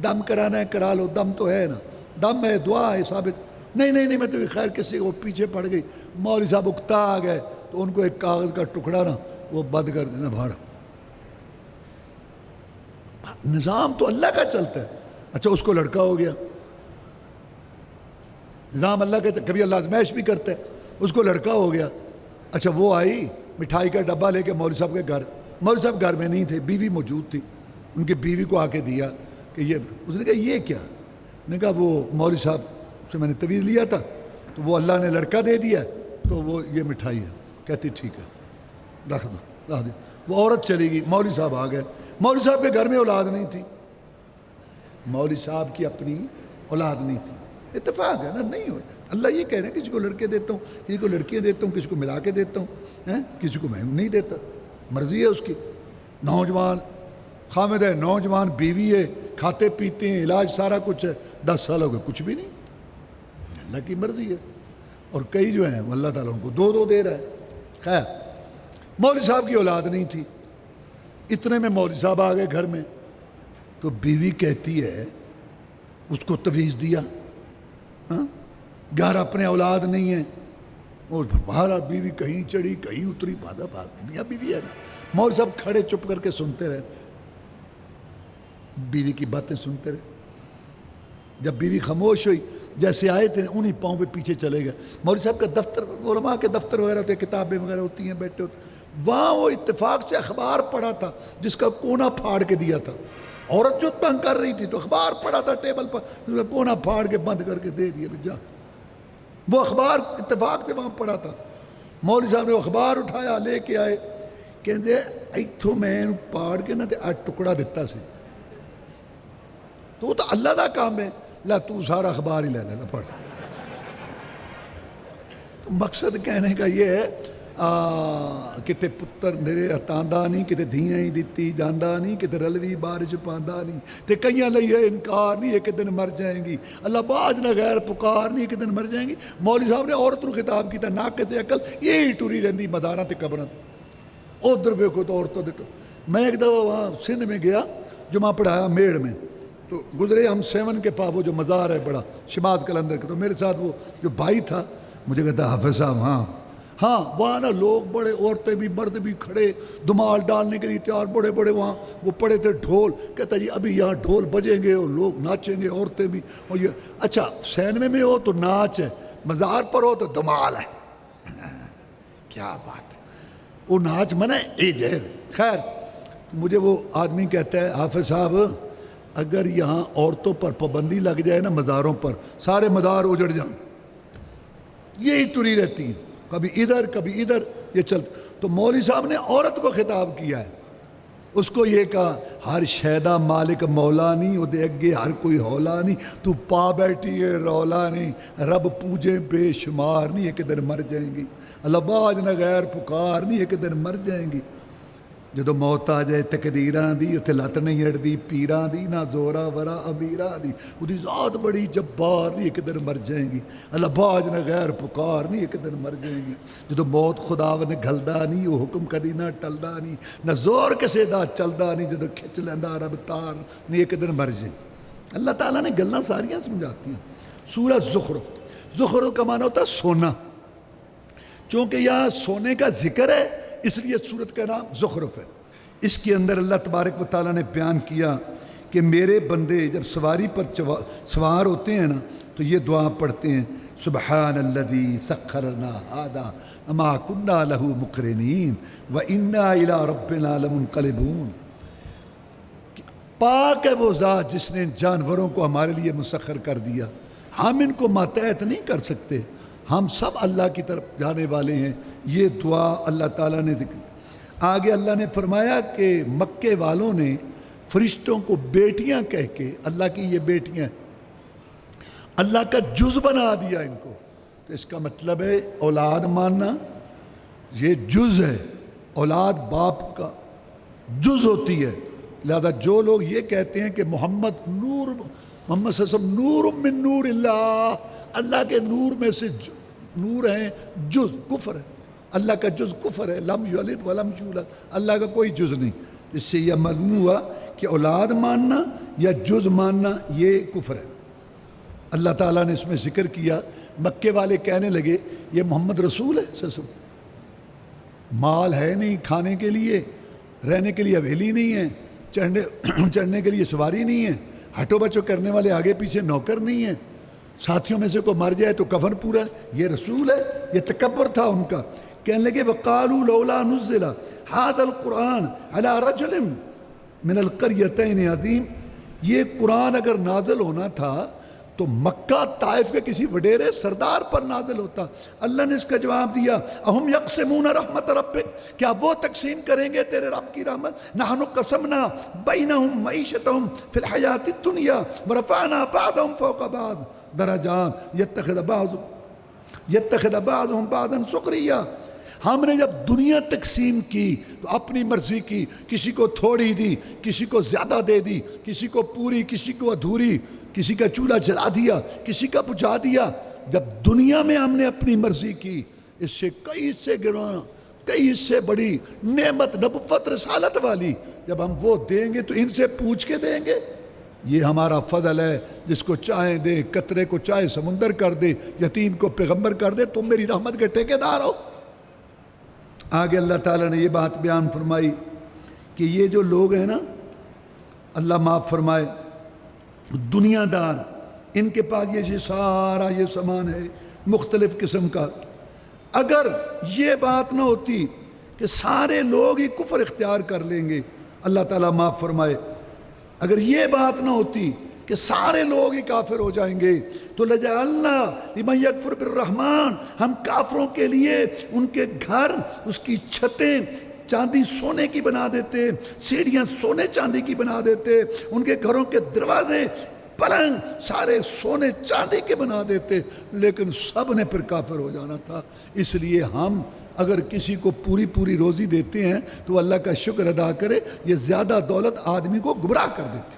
دم کرانا ہے کرا لو، دم تو ہے نا، دم ہے، دعا ہے ثابت، نہیں میں تویز، خیر کسی کو پیچھے پڑ گئی، مولوی صاحب اکتا آ گئے تو ان کو ایک کاغذ کا ٹکڑا نا وہ بند کر دینا بھاڑا۔ نظام تو اللہ کا چلتا ہے۔ اچھا اس کو لڑکا ہو گیا، نظام اللہ کا، کبھی اللہ آزمائش بھی کرتا ہے، اس کو لڑکا ہو گیا۔ اچھا وہ آئی مٹھائی کا ڈبہ لے کے مولوی صاحب کے گھر، مولوی صاحب گھر میں نہیں تھے، بیوی موجود تھی، ان کی بیوی کو آ کے دیا کہ یہ، اس نے کہا یہ کیا؟ نے کہا وہ مولوی صاحب سے میں نے تویز لیا تھا تو وہ اللہ نے لڑکا دے دیا تو وہ یہ مٹھائی ہے۔ کہتی ٹھیک ہے رکھ دو، وہ عورت چلی گئی، مولوی صاحب آ گئے، مولوی صاحب کے گھر میں اولاد نہیں تھی، مولوی صاحب کی اپنی اولاد نہیں تھی، اتفاق ہے نا، نہیں ہوئے، اللہ یہ کہہ رہے ہیں کسی کو لڑکے دیتا ہوں، کسی کو لڑکیاں دیتا ہوں، کسی کو ملا کے دیتا ہوں، کسی کو میں نہیں دیتا، مرضی ہے اس کی، نوجوان خامد ہے، نوجوان بیوی ہے، کھاتے پیتے ہیں، علاج سارا کچھ ہے، 10 سال ہو گئے کچھ بھی نہیں، اللہ کی مرضی ہے، اور کئی جو ہیں اللہ تعالیٰ ان کو 2 دے رہا ہے۔ خیر، مولوی صاحب کی اولاد نہیں تھی، اتنے میں مولوی صاحب آ گئے گھر میں، تو بیوی کہتی ہے، اس کو تویز دیا، گھر اپنے اولاد نہیں ہے، اور باہر بیوی کہیں چڑھی کہیں اتری، میاں بیوی ہے نا، مولوی صاحب کھڑے چپ کر کے سنتے رہے، بیوی کی باتیں سنتے رہے، جب بیوی خاموش ہوئی، جیسے آئے تھے انہی پاؤں پہ پیچھے چلے گئے، مولوی صاحب کا دفتر، علماء کے دفتر وغیرہ ہوتے ہیں، کتابیں وغیرہ ہوتی ہیں، بیٹھے ہوتے، وہاں وہ اتفاق سے اخبار پڑھا تھا جس کا کونا پھاڑ کے دیا تھا، عورت جو تنگ کر رہی تھی تو اخبار پڑھا تھا ٹیبل پر، اس کا کونا پھاڑ کے بند کر کے دے دیا، جا، وہ اخبار اتفاق سے وہاں پڑھا تھا، مولوی صاحب نے اخبار اٹھایا، لے کے آئے، کہتے ایتھوں میں پاڑ کے نہ ٹکڑا دیتا سی، تو وہ تو اللہ دا کام ہے، لا تو سارا اخبار ہی لے لینا پڑھ، تو مقصد کہنے کا یہ ہے، کتے پتر میرے ہتاندا نہیں، کتے دھیاں ہی دیتی جاندا نہیں، کتے رلوی بارش پاندا نہیں، تے کئیاں لئی ہے انکار نہیں، ایک دن مر جائیں گی، اللہ باج نہ غیر پکار نہیں، ایک دن مر جائیں گی۔ مولوی صاحب نے عورت نو خطاب کیتا، ناقص عقل یہی ٹری رہندی مداراں تے قبراں تے، ادھر ویکھو تو عورتوں دے، میں ایک دفعہ وہاں سندھ میں گیا، جمعہ پڑھایا میڑ میں، تو گزرے ہم 7 کے پاس، وہ جو مزار ہے بڑا شماعت کلندر کا، تو میرے ساتھ وہ جو بھائی تھا، مجھے کہتا حافظ صاحب ہاں وہاں نا لوگ بڑے، عورتیں بھی مرد بھی کھڑے، دمال ڈالنے کے لیے تیار، بڑے بڑے وہاں وہ پڑے تھے ڈھول، کہتا جی ابھی یہاں ڈھول بجیں گے اور لوگ ناچیں گے، عورتیں بھی، اور یہ اچھا سینمے میں ہو تو ناچ ہے، مزار پر ہو تو دمال ہے، کیا بات ہے، وہ ناچ منع ہے، جائز۔ خیر، مجھے وہ آدمی کہتا ہے حافظ صاحب اگر یہاں عورتوں پر پابندی لگ جائے نا مزاروں پر، سارے مزار اجڑ جائیں، یہی تری رہتی ہیں، کبھی ادھر یہ چلتا، تو مولوی صاحب نے عورت کو خطاب کیا ہے، اس کو یہ کہا ہر شیدہ مالک مولا نہیں، وہ دے اگے ہر کوئی ہولا نہیں، تو پا بیٹھی ہے رولا نہیں، رب پوجے بے شمار نہیں، ایک دن مر جائیں گی، اللہ باج نہ غیر پکار نہیں، ایک دن مر جائیں گی، جدو موت آ جائے تقدیراں دی، اتنے لت نہیں اڑدی پیراں دی، نہ زورا ورا امیراں دی، وہی ذات بڑی جبار نہیں، ایک دن مر جائیں گی، اللہ باج نہ غیر پکار نہیں، ایک دن مر جائیں گی، جدو موت خدا نے گھلدا نہیں، وہ حکم کدی نہ ٹلدا نہیں، نہ زور کسے دا چلدا نہیں، جدو کھچ لیندا رب تار نہیں، ایک دن مر جائیں۔ اللہ تعالیٰ نے گلاں ساریاں سمجھاتی ہیں۔ سورہ زخرف کا معنی ہوتا ہے سونا، چونکہ یہاں سونے کا ذکر ہے اس لیے سورت کا نام زخرف ہے۔ اس کے اندر اللہ تبارک و تعالیٰ نے بیان کیا کہ میرے بندے جب سواری پر سوار ہوتے ہیں نا تو یہ دعا پڑھتے ہیں، سبحان الذی سخر لنا ھذا وما کنا لہ مقرنین وانا الی ربنا لمنقلبون۔ پاک ہے وہ ذات جس نے جانوروں کو ہمارے لیے مسخر کر دیا، ہم ان کو ماتحت نہیں کر سکتے، ہم سب اللہ کی طرف جانے والے ہیں۔ یہ دعا اللہ تعالیٰ نے ذکر۔ آگے اللہ نے فرمایا کہ مکے والوں نے فرشتوں کو بیٹیاں کہہ کے، اللہ کی یہ بیٹیاں اللہ کا جز بنا دیا ان کو، تو اس کا مطلب ہے اولاد ماننا یہ جز ہے، اولاد باپ کا جز ہوتی ہے۔ لہذا جو لوگ یہ کہتے ہیں کہ محمد صلی اللہ علیہ وسلم نور من نور اللہ، اللہ کے نور میں سے نور ہیں، جز کفر ہے، اللہ کا جز کفر ہے، لم یلد ولم یولد، اللہ کا کوئی جز نہیں۔ اس سے یہ معلوم ہوا کہ اولاد ماننا یا جز ماننا یہ کفر ہے۔ اللہ تعالیٰ نے اس میں ذکر کیا، مکے والے کہنے لگے یہ محمد رسول ہے، مال ہے نہیں کھانے کے لیے، رہنے کے لیے حویلی نہیں ہے، چڑھنے کے لیے سواری نہیں ہے، ہٹو بچو کرنے والے آگے پیچھے نوکر نہیں ہے، ساتھیوں میں سے کوئی مر جائے تو کفن پورا، یہ رسول ہے، یہ تکبر تھا ان کا۔ کہنے لگے وَقَالُوا لَوْلَا نُزِّلَ هَذَا الْقُرْآنُ عَلَىٰ رَجُلٍ مِّنَ الْقَرْيَتَيْنِ عَظِيمٍ، یہ قرآن اگر نازل ہونا تھا تو مکہ طائف کے کسی وڈیرے سردار پر نازل ہوتا. اللہ نے اس کا جواب دیا اہم یقسمون رحمت ربک، کیا وہ تقسیم کریں گے تیرے رب کی رحمت؟ نحن قسمنا بینہم معیشتہم فی الحیات الدنیا ورفعنا بعضہم فوق بعض درجات یتخذ بعضہم بعضا سخریا. ہم نے جب دنیا تقسیم کی تو اپنی مرضی کی، کسی کو تھوڑی دی، کسی کو زیادہ دے دی، کسی کو پوری، کسی کو ادھوری، کسی کا چولہا جلا دیا، کسی کا بجھا دیا. جب دنیا میں ہم نے اپنی مرضی کی، اس سے کئی سے گرانا، کئی سے بڑی نعمت نبوت رسالت والی جب ہم وہ دیں گے تو ان سے پوچھ کے دیں گے. یہ ہمارا فضل ہے، جس کو چاہے دے، قطرے کو چاہے سمندر کر دے، یتیم کو پیغمبر کر دے. تم میری رحمت کے ٹھیکیدار ہو. آگے اللہ تعالیٰ نے یہ بات بیان فرمائی کہ یہ جو لوگ ہیں نا، اللہ معاف فرمائے، دنیا دار، ان کے پاس یہ سارا یہ سامان ہے مختلف قسم کا. اگر یہ بات نہ ہوتی کہ سارے لوگ ہی کفر اختیار کر لیں گے، اللہ تعالیٰ معاف فرمائے، اگر یہ بات نہ ہوتی کہ سارے لوگ ہی کافر ہو جائیں گے تو لجعلنا لمن یکفر بالرحمن، ہم کافروں کے لیے ان کے گھر، اس کی چھتیں چاندی سونے کی بنا دیتے، سیڑھیاں سونے چاندی کی بنا دیتے، ان کے گھروں کے دروازے پلنگ سارے سونے چاندی کے بنا دیتے. لیکن سب نے پھر کافر ہو جانا تھا. اس لیے ہم اگر کسی کو پوری پوری روزی دیتے ہیں تو اللہ کا شکر ادا کرے. یہ زیادہ دولت آدمی کو گمراہ کر دیتی.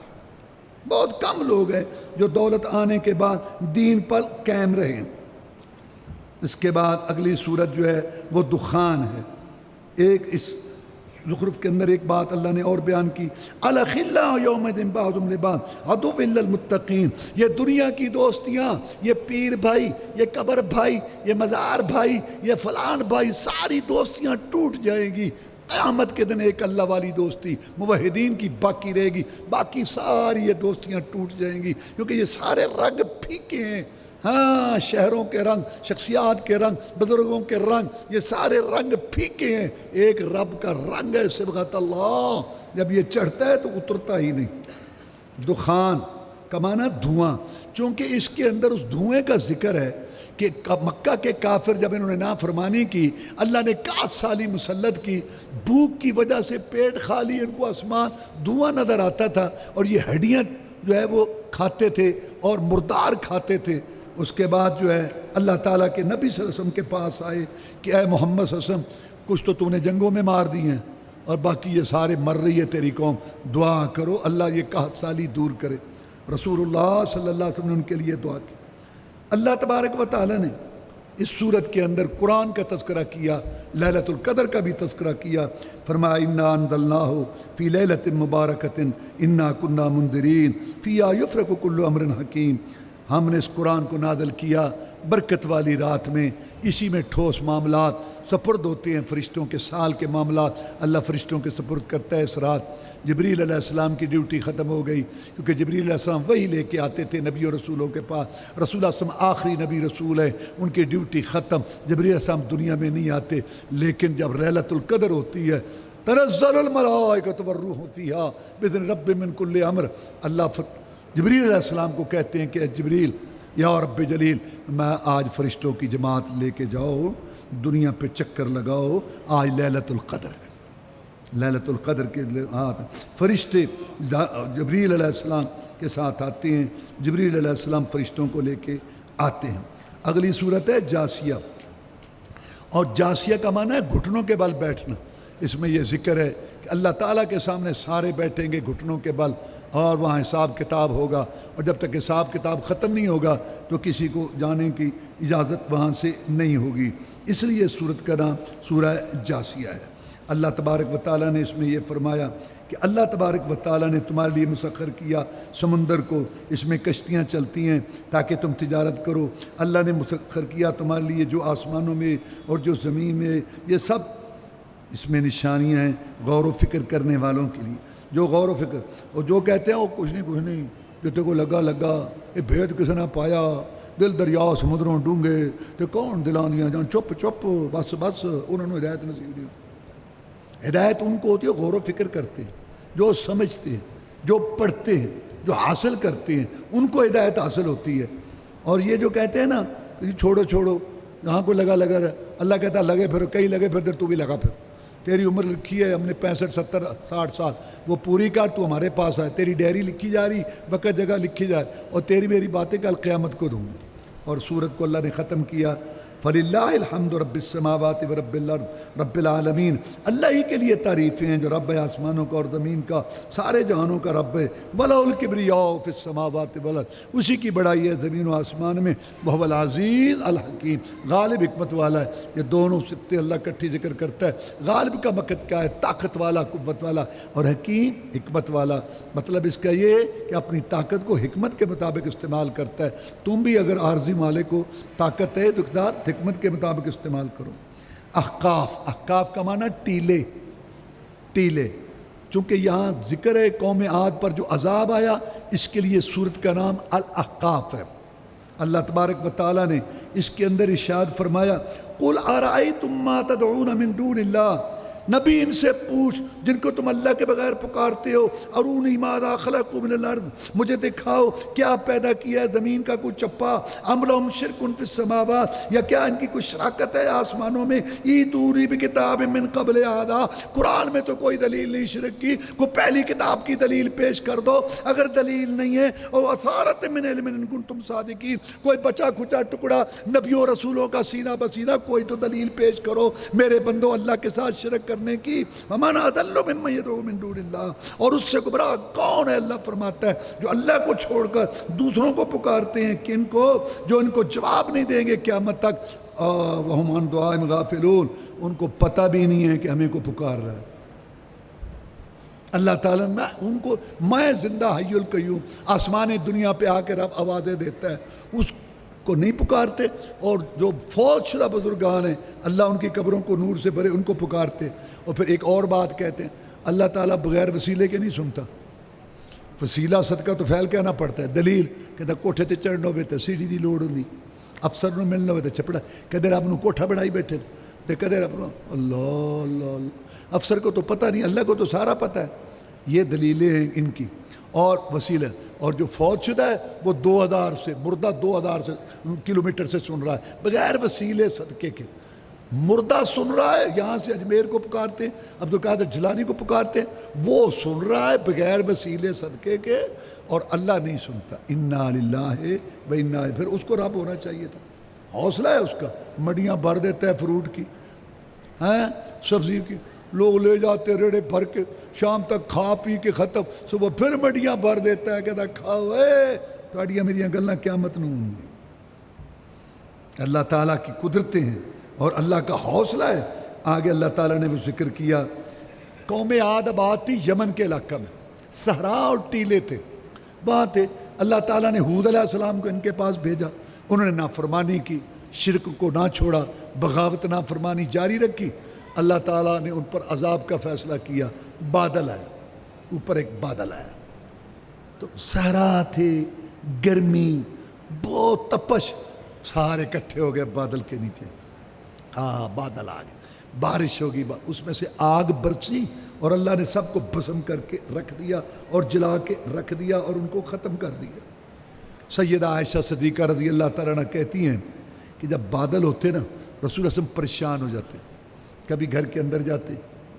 بہت کم لوگ ہیں جو دولت آنے کے بعد دین پر قائم رہے. اس کے بعد اگلی صورت جو ہے وہ دخان ہے. ایک اس زخرف کے اندر ایک بات اللہ نے اور بیان کی، الاخلاء یومئذ بعضهم لبعض عدو الا المتقین. یہ دنیا کی دوستیاں، یہ پیر بھائی، یہ قبر بھائی، یہ مزار بھائی، یہ فلان بھائی، ساری دوستیاں ٹوٹ جائیں گی. قیامت کے دن ایک اللہ والی دوستی موحدین کی باقی رہے گی، باقی ساری یہ دوستیاں ٹوٹ جائیں گی، کیونکہ یہ سارے رنگ پھیکے ہیں. ہاں، شہروں کے رنگ، شخصیات کے رنگ، بزرگوں کے رنگ، یہ سارے رنگ پھیکے ہیں. ایک رب کا رنگ ہے صبغت اللہ، جب یہ چڑھتا ہے تو اترتا ہی نہیں. دخان کا معنی دھواں. چونکہ اس کے اندر اس دھوئیں کا ذکر ہے کہ مکہ کے کافر جب انہوں نے نافرمانی کی، اللہ نے 61 سالی مسلط کی، بھوک کی وجہ سے پیٹ خالی، ان کو آسمان دھواں نظر آتا تھا اور یہ ہڈیاں جو ہے وہ کھاتے تھے اور مردار کھاتے تھے. اس کے بعد جو ہے اللہ تعالیٰ کے نبی صلی اللہ علیہ وسلم کے پاس آئے کہ اے محمد صلی اللہ علیہ وسلم، کچھ تو نے جنگوں میں مار دی ہیں اور باقی یہ سارے مر رہی ہے تیری قوم، دعا کرو اللہ یہ 61 سالی دور کرے. رسول اللہ صلی اللہ علیہ وسلم نے ان کے لیے دعا کی. اللہ تبارک و تعالیٰ نے اس صورت کے اندر قرآن کا تذکرہ کیا، لیلۃ القدر کا بھی تذکرہ کیا. فرمایا انا انزلناہ فی لیلۃ مبارکۃ انا کنا منذرین فیہا یفرق کل امر حکیم. ہم نے اس قرآن کو نازل کیا برکت والی رات میں. اسی میں ٹھوس معاملات سپرد ہوتے ہیں، فرشتوں کے سال کے معاملات اللہ فرشتوں کے سپرد کرتا ہے. اس رات جبریل علیہ السلام کی ڈیوٹی ختم ہو گئی، کیونکہ جبریل علیہ السلام وہی لے کے آتے تھے نبی اور رسولوں کے پاس. رسول اللہ صلی اللہ علیہ وسلم آخری نبی رسول ہے، ان کی ڈیوٹی ختم. جبریل علیہ السلام دنیا میں نہیں آتے. لیکن جب لیلۃ القدر ہوتی ہے، تنزل الملائکۃ والروح فیہا بإذن ربہم من کل امر، اللہ جبریل علیہ السلام کو کہتے ہیں کہ جبریل یا رب جلیل، میں آج فرشتوں کی جماعت لے کے جاؤ، دنیا پہ چکر لگاؤ، آج لیلۃ القدر ہے. لیلۃ القدر کے فرشتے جبریل علیہ السلام کے ساتھ آتے ہیں. جبریل علیہ السلام فرشتوں کو لے کے آتے ہیں. اگلی صورت ہے جاسیہ، اور جاسیہ کا معنی ہے گھٹنوں کے بل بیٹھنا. اس میں یہ ذکر ہے کہ اللہ تعالیٰ کے سامنے سارے بیٹھیں گے گھٹنوں کے بل، اور وہاں حساب کتاب ہوگا، اور جب تک حساب کتاب ختم نہیں ہوگا تو کسی کو جانے کی اجازت وہاں سے نہیں ہوگی. اس لیے سورت کا نام سورہ جاسیہ ہے. اللہ تبارک و تعالیٰ نے اس میں یہ فرمایا کہ اللہ تبارک و تعالیٰ نے تمہارے لیے مسخر کیا سمندر کو، اس میں کشتیاں چلتی ہیں تاکہ تم تجارت کرو. اللہ نے مسخر کیا تمہارے لیے جو آسمانوں میں اور جو زمین میں، یہ سب اس میں نشانیاں ہیں غور و فکر کرنے والوں کے لیے. جو غور و فکر، اور جو کہتے ہیں وہ کچھ نہیں، جو تے کو لگا یہ بھید کسی نہ پایا، دل دریا سمندروں ڈونگے تو کون دلان دیا جان، چپ بس انہوں نے ہدایت نصیب دی. ہدایت ان کو ہوتی ہے غور و فکر کرتے ہیں، جو سمجھتے ہیں، جو پڑھتے ہیں، جو حاصل کرتے ہیں ان کو ہدایت حاصل ہوتی ہے۔ اور یہ جو کہتے ہیں نا کہ چھوڑو چھوڑو یہاں کو لگا رہا، اللہ کہتا ہے لگے پھر، کئی لگے پھر تو بھی لگا پھر، تیری عمر لکھی ہے ہم نے 65 70 60 سال، وہ پوری کر، تو ہمارے پاس ہے، تیری ڈائری لکھی جا رہی، وقت جگہ لکھی جا رہی، اور تیری میری باتیں کل قیامت کو دوں گی۔ اور سورت کو اللہ نے ختم کیا، فَلِلَّهِ الْحَمْدُ رَبِّ السَّمَاوَاتِ وَرَبِّ الْأَرْضِ رَبِّ الْعَالَمِينَ، اللہ ہی کے لیے تعریفیں ہیں جو رب ہے آسمانوں کا اور زمین کا، سارے جہانوں کا رب ہے۔ وَلَهُ الْكِبْرِيَاءُ فِي السَّمَاوَاتِ وَالْأَرْضِ، اسی کی بڑائی ہے زمین و آسمان میں، وَهُوَ الْعَزِيزُ الْحَكِيمُ، غالب حکمت والا ہے۔ یہ دونوں صفتیں اللہ کٹھی ذکر کرتا ہے۔ غالب کا مقصد کیا ہے؟ طاقت والا، قوت والا، اور حکیم حکمت والا، مطلب اس کا یہ ہے کہ اپنی طاقت کو حکمت کے مطابق استعمال کرتا ہے۔ تم بھی اگر عارضی مالک ہو، طاقت ہے دکھدار، حکمت کے مطابق استعمال کرو۔ احقاف، احقاف کا معنی ٹیلے، ٹیلے، چونکہ یہاں ذکر ہے قوم عاد پر جو عذاب آیا، اس کے لیے سورت کا نام الاحقاف ہے۔ اللہ تبارک و تعالیٰ نے اس کے اندر ارشاد فرمایا، قُلْ أَرَأَيْتُمْ مَا تَدْعُونَ مِن دُونِ اللَّهِ، نبی ان سے پوچھ جن کو تم اللہ کے بغیر پکارتے ہو، ارونی ماذا خلقوا من الارض، مجھے دکھاؤ کیا پیدا کیا ہے زمین کا کوئی چپا، ام لہم شرک فی السماوات، یا کیا ان کی کوئی شراکت ہے آسمانوں میں، ایتونی بکتاب من قبل ھذا، قرآن میں تو کوئی دلیل نہیں شرک کی، کوئی پہلی کتاب کی دلیل پیش کر دو اگر دلیل نہیں ہے، او اثارت من علم ان کنتم صادقین، کوئی بچا کھچا ٹکڑا نبیوں رسولوں کا سینہ بسینہ کوئی تو دلیل پیش کرو میرے بندو اللہ کے ساتھ شرک کرنے کی۔ وَمَنْ أَضَلُّ مِمَّنْ يَدْعُو مِن دُونِ اللَّهِ، اور اس سے گمراہ کون ہے؟ اللہ فرماتا ہے جو اللہ کو چھوڑ کر دوسروں کو پکارتے ہیں، کن کو؟ جو ان کو جواب نہیں دیں گے قیامت تک، وَهُمْ عَنْ دُعَائِهِمْ غَافِلُونَ، ان کو پتہ بھی نہیں ہے کہ ہمیں کو پکار رہا ہے۔ اللہ تعالیٰ میں ان کو، میں زندہ حی القیوم، آسمان دنیا پہ آ کے رب آوازیں دیتا ہے، اس کو نہیں پکارتے، اور جو فوت شدہ بزرگان ہیں اللہ ان کی قبروں کو نور سے بھرے ان کو پکارتے۔ اور پھر ایک اور بات کہتے ہیں، اللہ تعالیٰ بغیر وسیلے کے نہیں سنتا، وسیلہ صدقہ تو پھیل کہنا پڑتا ہے، دلیل کہتا کوٹھے تے چڑھنا ہوئے تے سیڑھی دی لوڑ ہوندی، افسر نو ملنا ہوئے تے چپڑا، کدے رب نو کوٹھا بڑھائی بیٹھے تے کدے رب نو، اللہ اللہ اللہ، افسر کو تو پتہ نہیں، اللہ کو تو سارا پتہ ہے۔ یہ دلیلیں ہیں ان کی، اور وسیلہ، اور جو فوت شدہ ہے وہ 2000 سے، مردہ 2000 سے کلومیٹر سے سن رہا ہے بغیر وسیلے صدقے کے، مردہ سن رہا ہے، یہاں سے اجمیر کو پکارتے ہیں، عبدالقادر جیلانی کو پکارتے ہیں، وہ سن رہا ہے بغیر وسیلے صدقے کے، اور اللہ نہیں سنتا۔ انا للہ و انا، پھر اس کو رب ہونا چاہیے تھا، حوصلہ ہے اس کا، مڈیاں بھر دیتا ہے فروٹ کی، ہیں سبزی کی، لوگ لے جاتے ریڑے بھر کے، شام تک کھا پی کے ختم، صبح پھر مڈیاں بھر دیتا ہے، کہتا کھاؤ تھوڑیاں میریاں گلاں قیامت نوں ہوں گی۔ اللہ تعالیٰ کی قدرتیں ہیں اور اللہ کا حوصلہ ہے۔ آگے اللہ تعالیٰ نے وہ ذکر کیا، قوم عاد آباد تھی یمن کے علاقہ میں، صحرا اور ٹیلے تھے، وہاں تھے۔ اللہ تعالیٰ نے ہود علیہ السلام کو ان کے پاس بھیجا، انہوں نے نافرمانی کی، شرک کو نہ چھوڑا، بغاوت نافرمانی جاری رکھی۔ اللہ تعالیٰ نے ان پر عذاب کا فیصلہ کیا، بادل آیا، اوپر ایک بادل آیا، تو صحرا تھے، گرمی، بہت تپش، سارے اکٹھے ہو گئے بادل کے نیچے، بادل آ گئے، بارش ہوگی، اس میں سے آگ برسی اور اللہ نے سب کو بھسم کر کے رکھ دیا اور جلا کے رکھ دیا اور ان کو ختم کر دیا۔ سیدہ عائشہ صدیقہ رضی اللہ تعالیٰ عنہ کہتی ہیں کہ جب بادل ہوتے نا، رسول اللہ پریشان ہو جاتے، کبھی گھر کے اندر جاتے،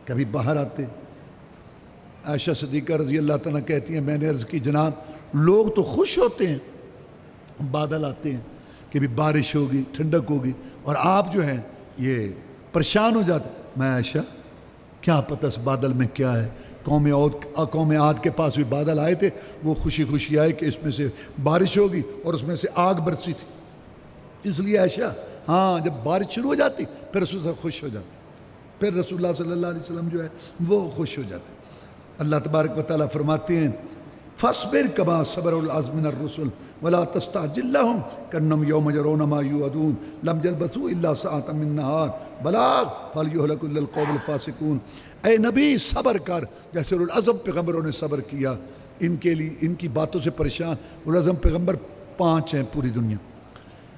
کبھی باہر آتے۔ عائشہ صدیقہ رضی اللہ تعالیٰ کہتی ہیں میں نے عرض کی جناب لوگ تو خوش ہوتے ہیں بادل آتے ہیں کہ بھی بارش ہوگی، ٹھنڈک ہوگی، اور آپ جو ہیں یہ پریشان ہو جاتے۔ میں عائشہ کیا پتہ اس بادل میں کیا ہے؟ قوم عاد کے پاس بھی بادل آئے تھے، وہ خوشی خوشی آئے کہ اس میں سے بارش ہوگی اور اس میں سے آگ برسی تھی، اس لیے عائشہ ہاں جب بارش شروع ہو جاتی پھر رسول اللہ خوش ہو جاتے، پھر رسول اللہ صلی اللہ علیہ وسلم جو ہے وہ خوش ہو جاتے۔ اللہ تبارک و تعالیٰ فرماتے ہیں فَاصْبِرْ كَمَا صَبَرَ أُولُو الْعَزْمِ مِنَ الرُّسُلِ وَلَا تَسْتَعْجِل لَّهُمْ كَأَنَّهُمْ يَوْمَ يَرَوْنَ مَا يُوعَدُونَ لَمْ يَلْبَثُوا إِلَّا سَاعَةً مِّن نَّهَارٍ بَلَاغٌ فَلْيُهْلَكِ إِلَّا الْقَوْمُ الْفَاسِقُونَ۔ اے نبی صبر کر، جیسے اولوالعزم پیغمبروں نے صبر کیا، ان کے لیے ان کی باتوں سے پریشان۔ اولوالعزم پیغمبر 5 ہیں پوری دنیا،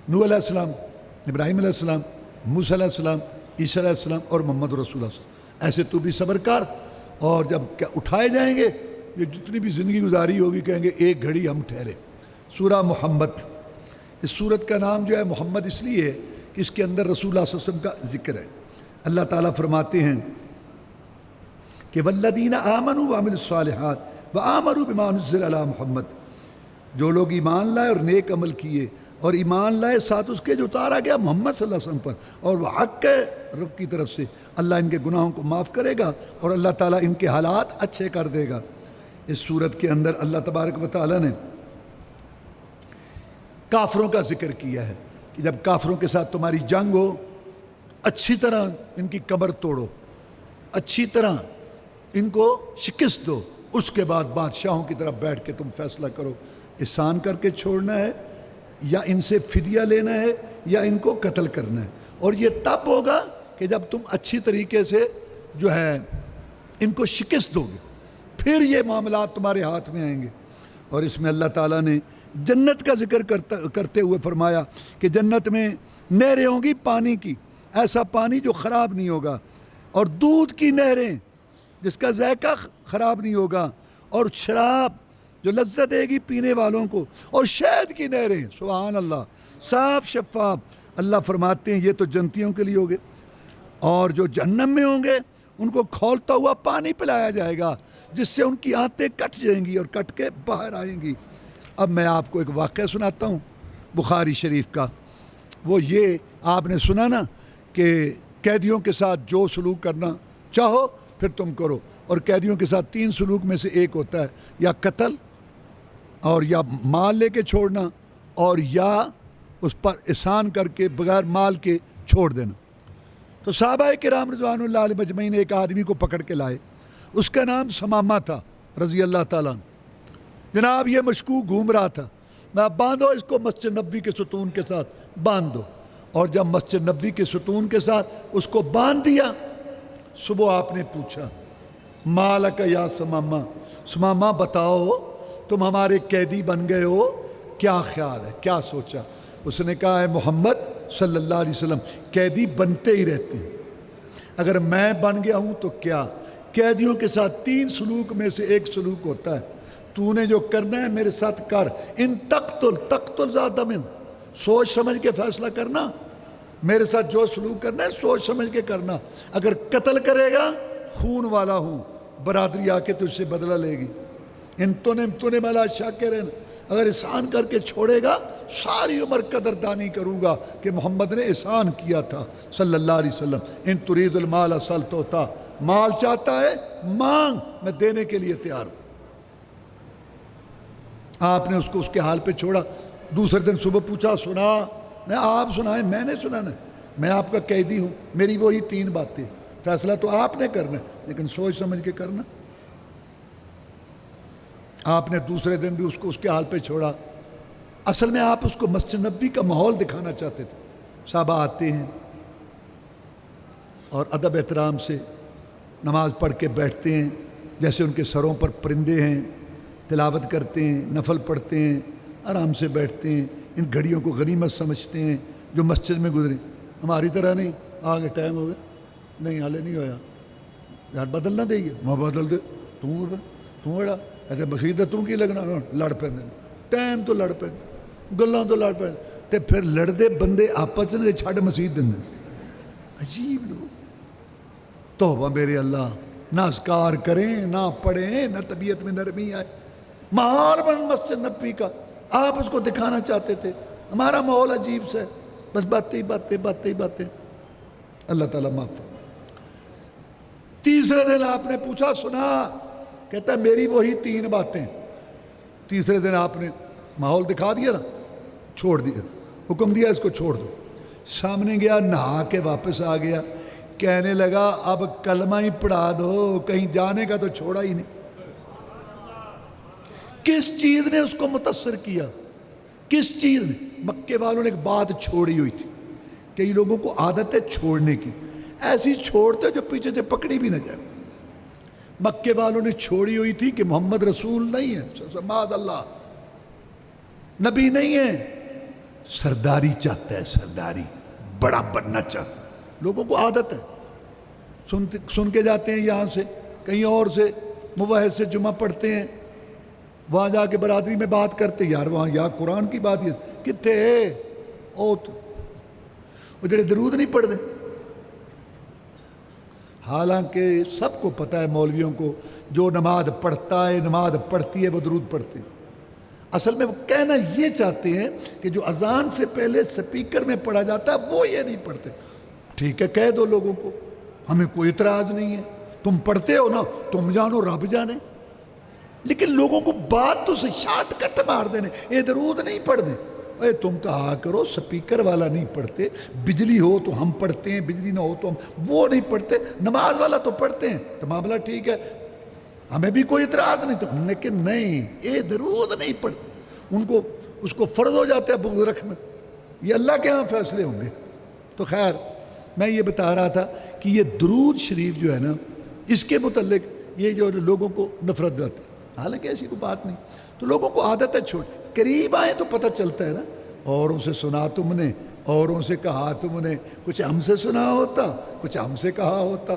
نوح علیہ السلام، ابراہیم علیہ السلام، موسیٰ علیہ السلام، عیسیٰ علیہ السلام اور محمد رسول اللہ صلی اللہ علیہ وسلم۔ ایسے تو بھی صبر کر، اور جب کیا اٹھائے جائیں گے یہ جتنی بھی زندگی گزاری ہوگی کہیں گے ایک گھڑی ہم ٹھہرے۔ سورہ محمد، اس سورت کا نام جو ہے محمد اس لیے ہے کہ اس کے اندر رسول اللہ صلی اللہ علیہ وسلم کا ذکر ہے۔ اللہ تعالیٰ فرماتے ہیں کہ والذین آمنوا وعملوا الصالحات وآمروا بما نزل علی محمد، جو لوگ ایمان لائے اور نیک عمل کیے اور ایمان لائے ساتھ اس کے جو اتارا گیا محمد صلی اللہ علیہ وسلم پر، اور وہ حق ہے رب کی طرف سے، اللہ ان کے گناہوں کو معاف کرے گا اور اللہ تعالیٰ ان کے حالات اچھے کر دے گا۔ اس صورت کے اندر اللہ تبارک و تعالیٰ نے کافروں کا ذکر کیا ہے کہ جب کافروں کے ساتھ تمہاری جنگ ہو، اچھی طرح ان کی کمر توڑو، اچھی طرح ان کو شکست دو، اس کے بعد بادشاہوں کی طرف بیٹھ کے تم فیصلہ کرو، احسان کر کے چھوڑنا ہے یا ان سے فدیہ لینا ہے یا ان کو قتل کرنا ہے۔ اور یہ تب ہوگا کہ جب تم اچھی طریقے سے جو ہے ان کو شکست دو گے، پھر یہ معاملات تمہارے ہاتھ میں آئیں گے۔ اور اس میں اللہ تعالیٰ نے جنت کا ذکر کرتے ہوئے فرمایا کہ جنت میں نہریں ہوں گی پانی کی، ایسا پانی جو خراب نہیں ہوگا، اور دودھ کی نہریں جس کا ذائقہ خراب نہیں ہوگا، اور شراب جو لذت دے گی پینے والوں کو، اور شہد کی نہریں، سبحان اللہ، صاف شفاف۔ اللہ فرماتے ہیں یہ تو جنتیوں کے لیے ہوگے، اور جو جہنم میں ہوں گے ان کو کھولتا ہوا پانی پلایا جائے گا جس سے ان کی آنتیں کٹ جائیں گی اور کٹ کے باہر آئیں گی۔ اب میں آپ کو ایک واقعہ سناتا ہوں بخاری شریف کا۔ وہ یہ آپ نے سنا نا کہ قیدیوں کے ساتھ جو سلوک کرنا چاہو پھر تم کرو، اور قیدیوں کے ساتھ 3 سلوک میں سے ایک ہوتا ہے، یا قتل، اور یا مال لے کے چھوڑنا، اور یا اس پر احسان کر کے بغیر مال کے چھوڑ دینا۔ تو صحابہ کرام رضوان اللہ علیہ مجمعین ایک آدمی کو پکڑ کے لائے، اس کا نام ثمامہ تھا رضی اللہ تعالیٰ عنہ۔ جناب یہ مشکوک گھوم رہا تھا، میں باندھو اس کو مسجد نبوی کے ستون کے ساتھ باندھ دو، اور جب مسجد نبوی کے ستون کے ساتھ اس کو باندھ دیا، صبح آپ نے پوچھا مالک یا ثمامہ، ثمامہ بتاؤ تم ہمارے قیدی بن گئے ہو، کیا خیال ہے، کیا سوچا؟ اس نے کہا ہے محمد صلی اللہ علیہ وسلم قیدی بنتے ہی رہتے ہیں، اگر میں بن گیا ہوں تو کیا؟ قیدیوں کے ساتھ 3 سلوک میں سے ایک سلوک ہوتا ہے، تو نے جو کرنا ہے میرے ساتھ کر، ان تقتل ذات من، سوچ سمجھ کے فیصلہ کرنا، میرے ساتھ جو سلوک کرنا ہے سوچ سمجھ کے کرنا، اگر قتل کرے گا خون والا ہوں، برادری آ کے تجھ سے بدلہ لے گی، ان تو نے مالا شاکرین، اگر احسان کر کے چھوڑے گا ساری عمر قدردانی کروں گا کہ محمد نے احسان کیا تھا صلی اللہ علیہ وسلم۔ ان ترید المال اصلت ہوتا، مال چاہتا ہے مانگ، میں دینے کے لیے تیار ہوں۔ آپ نے اس کو اس کے حال پہ چھوڑا۔ دوسرے دن صبح پوچھا سنا؟ میں آپ سنائیں، میں نے سنانا ہے، میں آپ کا قیدی ہوں، میری وہی 3 باتیں، فیصلہ تو آپ نے کرنا ہے لیکن سوچ سمجھ کے کرنا۔ آپ نے دوسرے دن بھی اس کو اس کے حال پہ چھوڑا۔ اصل میں آپ اس کو مسجد نبوی کا ماحول دکھانا چاہتے تھے، صحابہ آتے ہیں اور ادب احترام سے نماز پڑھ کے بیٹھتے ہیں، جیسے ان کے سروں پر پرندے ہیں، تلاوت کرتے ہیں، نفل پڑھتے ہیں، آرام سے بیٹھتے ہیں، ان گھڑیوں کو غنیمت سمجھتے ہیں جو مسجد میں گزرے۔ ہماری طرح نہیں، آگے ٹائم ہو گیا، نہیں حالے نہیں ہویا، یار بدل نہ دے گی، میں بدل دے، تو بڑا ایسے مسیح تو کی لگنا، لڑ پہ ٹائم تو لڑ پہ گلاں تو لڑ پہ تے پھر لڑتے بندے آپس میں چھڈ مسیح دیں۔ عجیب لوگ، توبہ میرے اللہ، نہ اذکار کریں نہ پڑھیں نہ طبیعت میں نرمی آئے۔ ماحول بن مسجد نبوی کا، آپ اس کو دکھانا چاہتے تھے، ہمارا ماحول عجیب سا ہے، بس باتیں۔ اللہ تعالیٰ معاف فرمائے۔ تیسرے دن آپ نے پوچھا سنا؟ کہتا ہے میری وہی 3 باتیں۔ تیسرے دن آپ نے ماحول دکھا دیا نا، چھوڑ دیا، حکم دیا اس کو چھوڑ دو۔ سامنے گیا، نہا کے واپس آ گیا، کہنے لگا اب کلمہ ہی پڑھا دو، کہیں جانے کا تو چھوڑا ہی نہیں۔ کس چیز نے اس کو متاثر کیا؟ کس چیز نے؟ مکے والوں نے ایک بات چھوڑی ہوئی تھی، کئی لوگوں کو عادت ہے چھوڑنے کی، ایسی چھوڑتے جو پیچھے سے پکڑی بھی نہ جائے۔ مکے والوں نے چھوڑی ہوئی تھی کہ محمد رسول نہیں ہے، معاذ اللہ، نبی نہیں ہے، سرداری چاہتا ہے، سرداری بڑا بننا چاہتا ہے۔ لوگوں کو عادت ہے، سن کے جاتے ہیں یہاں سے کہیں اور سے، موحد سے جمعہ پڑھتے ہیں، وہاں جا کے برادری میں بات کرتے، یار وہاں یا قرآن کی بات یہ کتے وہ جڑے درود نہیں پڑھتے۔ حالانکہ سب کو پتہ ہے مولویوں کو، جو نماز پڑھتا ہے، نماز پڑھتی ہے، وہ درود پڑھتے ہیں۔ اصل میں وہ کہنا یہ چاہتے ہیں کہ جو اذان سے پہلے سپیکر میں پڑھا جاتا ہے وہ یہ نہیں پڑھتے۔ ٹھیک ہے، کہہ دو لوگوں کو، ہمیں کوئی اعتراض نہیں ہے، تم پڑھتے ہو نا، تم جانو رب جانے، لیکن لوگوں کو بات تو سے شارٹ کٹ مار دینے، یہ درود نہیں پڑھ دیں۔ اے تم کہا کرو سپیکر والا نہیں پڑھتے، بجلی ہو تو ہم پڑھتے ہیں، بجلی نہ ہو تو ہم، وہ نہیں پڑھتے، نماز والا تو پڑھتے ہیں، تو معاملہ ٹھیک ہے، ہمیں بھی کوئی اعتراض نہیں۔ تو لیکن نہیں، یہ درود نہیں پڑھتے، ان کو اس کو فرض ہو جاتا ہے بغض رکھنا، یہ اللہ کے ہاں فیصلے ہوں گے۔ تو خیر، میں یہ بتا رہا تھا کہ یہ درود شریف جو ہے نا، اس کے متعلق یہ جو لوگوں کو نفرت رہتی ہے، حالانکہ ایسی کوئی بات نہیں، تو لوگوں کو عادت ہے چھوڑ، قریب آئیں تو پتہ چلتا ہے نا، اوروں سے سنا تم نے، اوروں سے کہا تم نے، کچھ ہم سے سنا ہوتا، کچھ ہم سے کہا ہوتا۔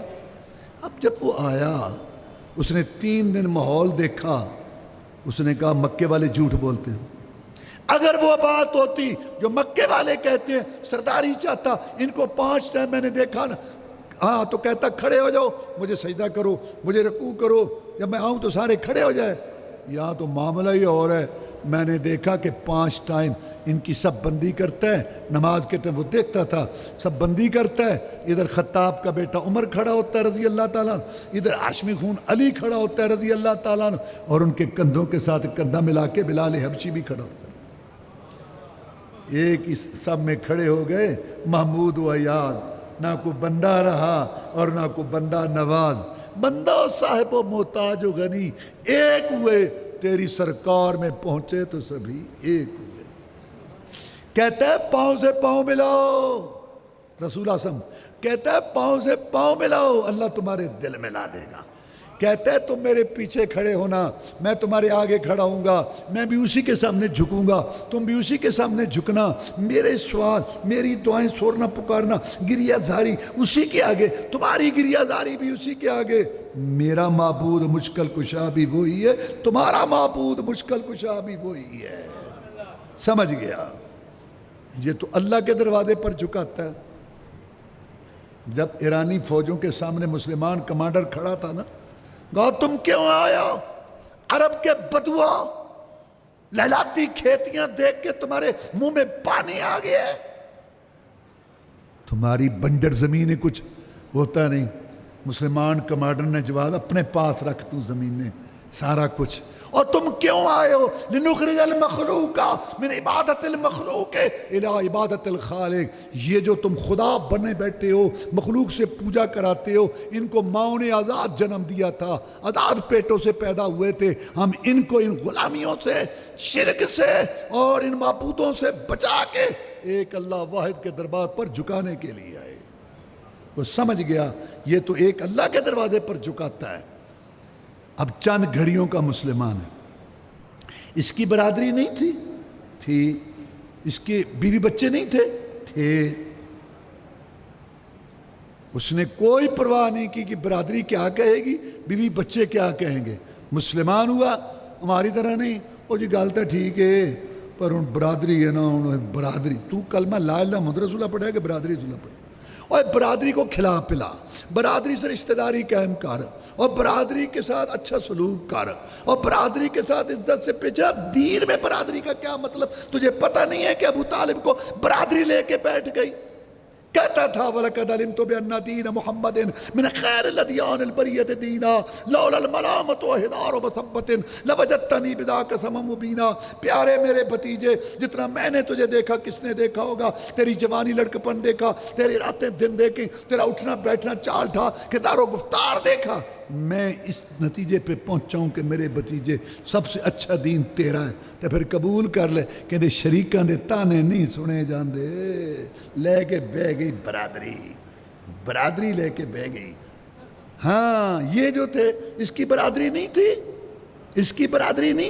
اب جب وہ آیا، اس نے 3 دن ماحول دیکھا، اس نے کہا مکے والے جھوٹ بولتے ہیں۔ اگر وہ بات ہوتی جو مکے والے کہتے ہیں، سرداری چاہتا، ان کو 5 ٹائم میں نے دیکھا نا، ہاں تو کہتا کھڑے ہو جاؤ، مجھے سجدہ کرو، مجھے رکوع کرو، جب میں آؤں تو سارے کھڑے ہو جائے۔ یہاں تو معاملہ ہی اور ہے، میں نے دیکھا کہ 5 ٹائم ان کی سب بندی کرتا ہے، نماز کے ٹائم وہ دیکھتا تھا، سب بندی کرتا ہے، ادھر خطاب کا بیٹا عمر کھڑا ہوتا ہے رضی اللہ تعالیٰ، ادھر ہاشمی خون علی کھڑا ہوتا ہے رضی اللہ تعالیٰ، اور ان کے کندھوں کے ساتھ کندھا ملا کے بلال حبشی بھی کھڑا ہوتا ہے۔ ایک ہی سب میں کھڑے ہو گئے، محمود و عیاض، نہ کوئی بندہ رہا اور نہ کوئی بندہ نواز، بندہ و صاحب و محتاج و غنی ایک ہوئے، تیری سرکار میں پہنچے تو سبھی ایک ہوئے۔ کہتا ہے پاؤں سے پاؤں ملاؤ، رسول اعظم کہتا ہے پاؤں سے پاؤں ملاؤ، اللہ تمہارے دل ملا دے گا۔ کہتا ہے تم میرے پیچھے کھڑے ہونا، میں تمہارے آگے کھڑا ہوں گا، میں بھی اسی کے سامنے جھکوں گا، تم بھی اسی کے سامنے جھکنا، میرے سوال، میری دعائیں سورنا پکارنا، گریہ زاری اسی کے آگے، تمہاری گریہ زاری بھی اسی کے آگے۔ میرا معبود مشکل کشا بھی وہی ہے، تمہارا معبود مشکل کشا بھی وہی ہے۔ سمجھ گیا؟ یہ تو اللہ کے دروازے پر جھکاتا ہے۔ جب ایرانی فوجوں کے سامنے مسلمان کمانڈر کھڑا تھا نا، کہا تم کیوں آیا؟ عرب کے بدوا، لہلاتی کھیتیاں دیکھ کے تمہارے منہ میں پانی آ گیا ہے، تمہاری بنجر زمین کچھ ہوتا نہیں۔ مسلمان کمانڈر نے جواب، اپنے پاس رکھ تو زمینیں سارا کچھ، اور تم کیوں آئے ہو؟ لنخرج المخلوق من عبادت المخلوق الی عبادت الخالق۔ یہ جو تم خدا بنے بیٹھے ہو، مخلوق سے پوجا کراتے ہو، ان کو ماؤں نے آزاد جنم دیا تھا، آزاد پیٹوں سے پیدا ہوئے تھے، ہم ان کو ان غلامیوں سے، شرک سے اور ان معبودوں سے بچا کے ایک اللہ واحد کے دربار پر جھکانے کے لیے آئے۔ وہ سمجھ گیا یہ تو ایک اللہ کے دروازے پر جھکاتا ہے۔ اب چند گھڑیوں کا مسلمان ہے، اس کی برادری نہیں تھی، اس کے بیوی بچے نہیں تھے، اس نے کوئی پرواہ نہیں کی کہ برادری کیا کہے گی، بیوی بچے کیا کہیں گے۔ مسلمان ہوا، ہماری طرح نہیں، وہ جی گل تو ٹھیک ہے پر ان برادری ہے نا، برادری تو کلمہ لا الہ محمد رسول اللہ پڑھے کہ برادری رسول اللہ پڑھے، اور برادری کو کھلا پلا، برادری سے رشتہ داری قائم کر، اور برادری کے ساتھ اچھا سلوک کر، اور برادری کے ساتھ عزت سے پیچھا۔ دین میں برادری کا کیا مطلب؟ تجھے پتہ نہیں ہے کہ ابو طالب کو برادری لے کے بیٹھ گئی؟ کہتا تھا وَلَقَدْ عَلِمْتُ بِأَنَّ دِينَ مُحَمَّدٍ مِنْ خَيْرِ الْأَدْيَانِ الْبَرِيَّةِ دِينًا لَوْلَا الْمَلَامَةُ وَحِدَارُ بَصَبَّةٍ لَوَجَدْتَنِي بِذَاكَ سَمًا مُبِينًا۔ پیارے میرے بھتیجے، جتنا میں نے تجھے دیکھا کس نے دیکھا ہوگا؟ تیری جوانی لڑکپن دیکھا، تیری راتیں دن دیکھی، تیرا اٹھنا بیٹھنا چال ڈھا، کردار و گفتار دیکھا، میں اس نتیجے پہ پہنچا ہوں کہ میرے بھتیجے سب سے اچھا دین تیرا ہے، تو پھر قبول کر لے کہ شریکاں دے تانے نہیں سنے جاندے۔ لے کے بہ گئی برادری لے کے بہ گئی۔ ہاں یہ جو تھے اس کی برادری نہیں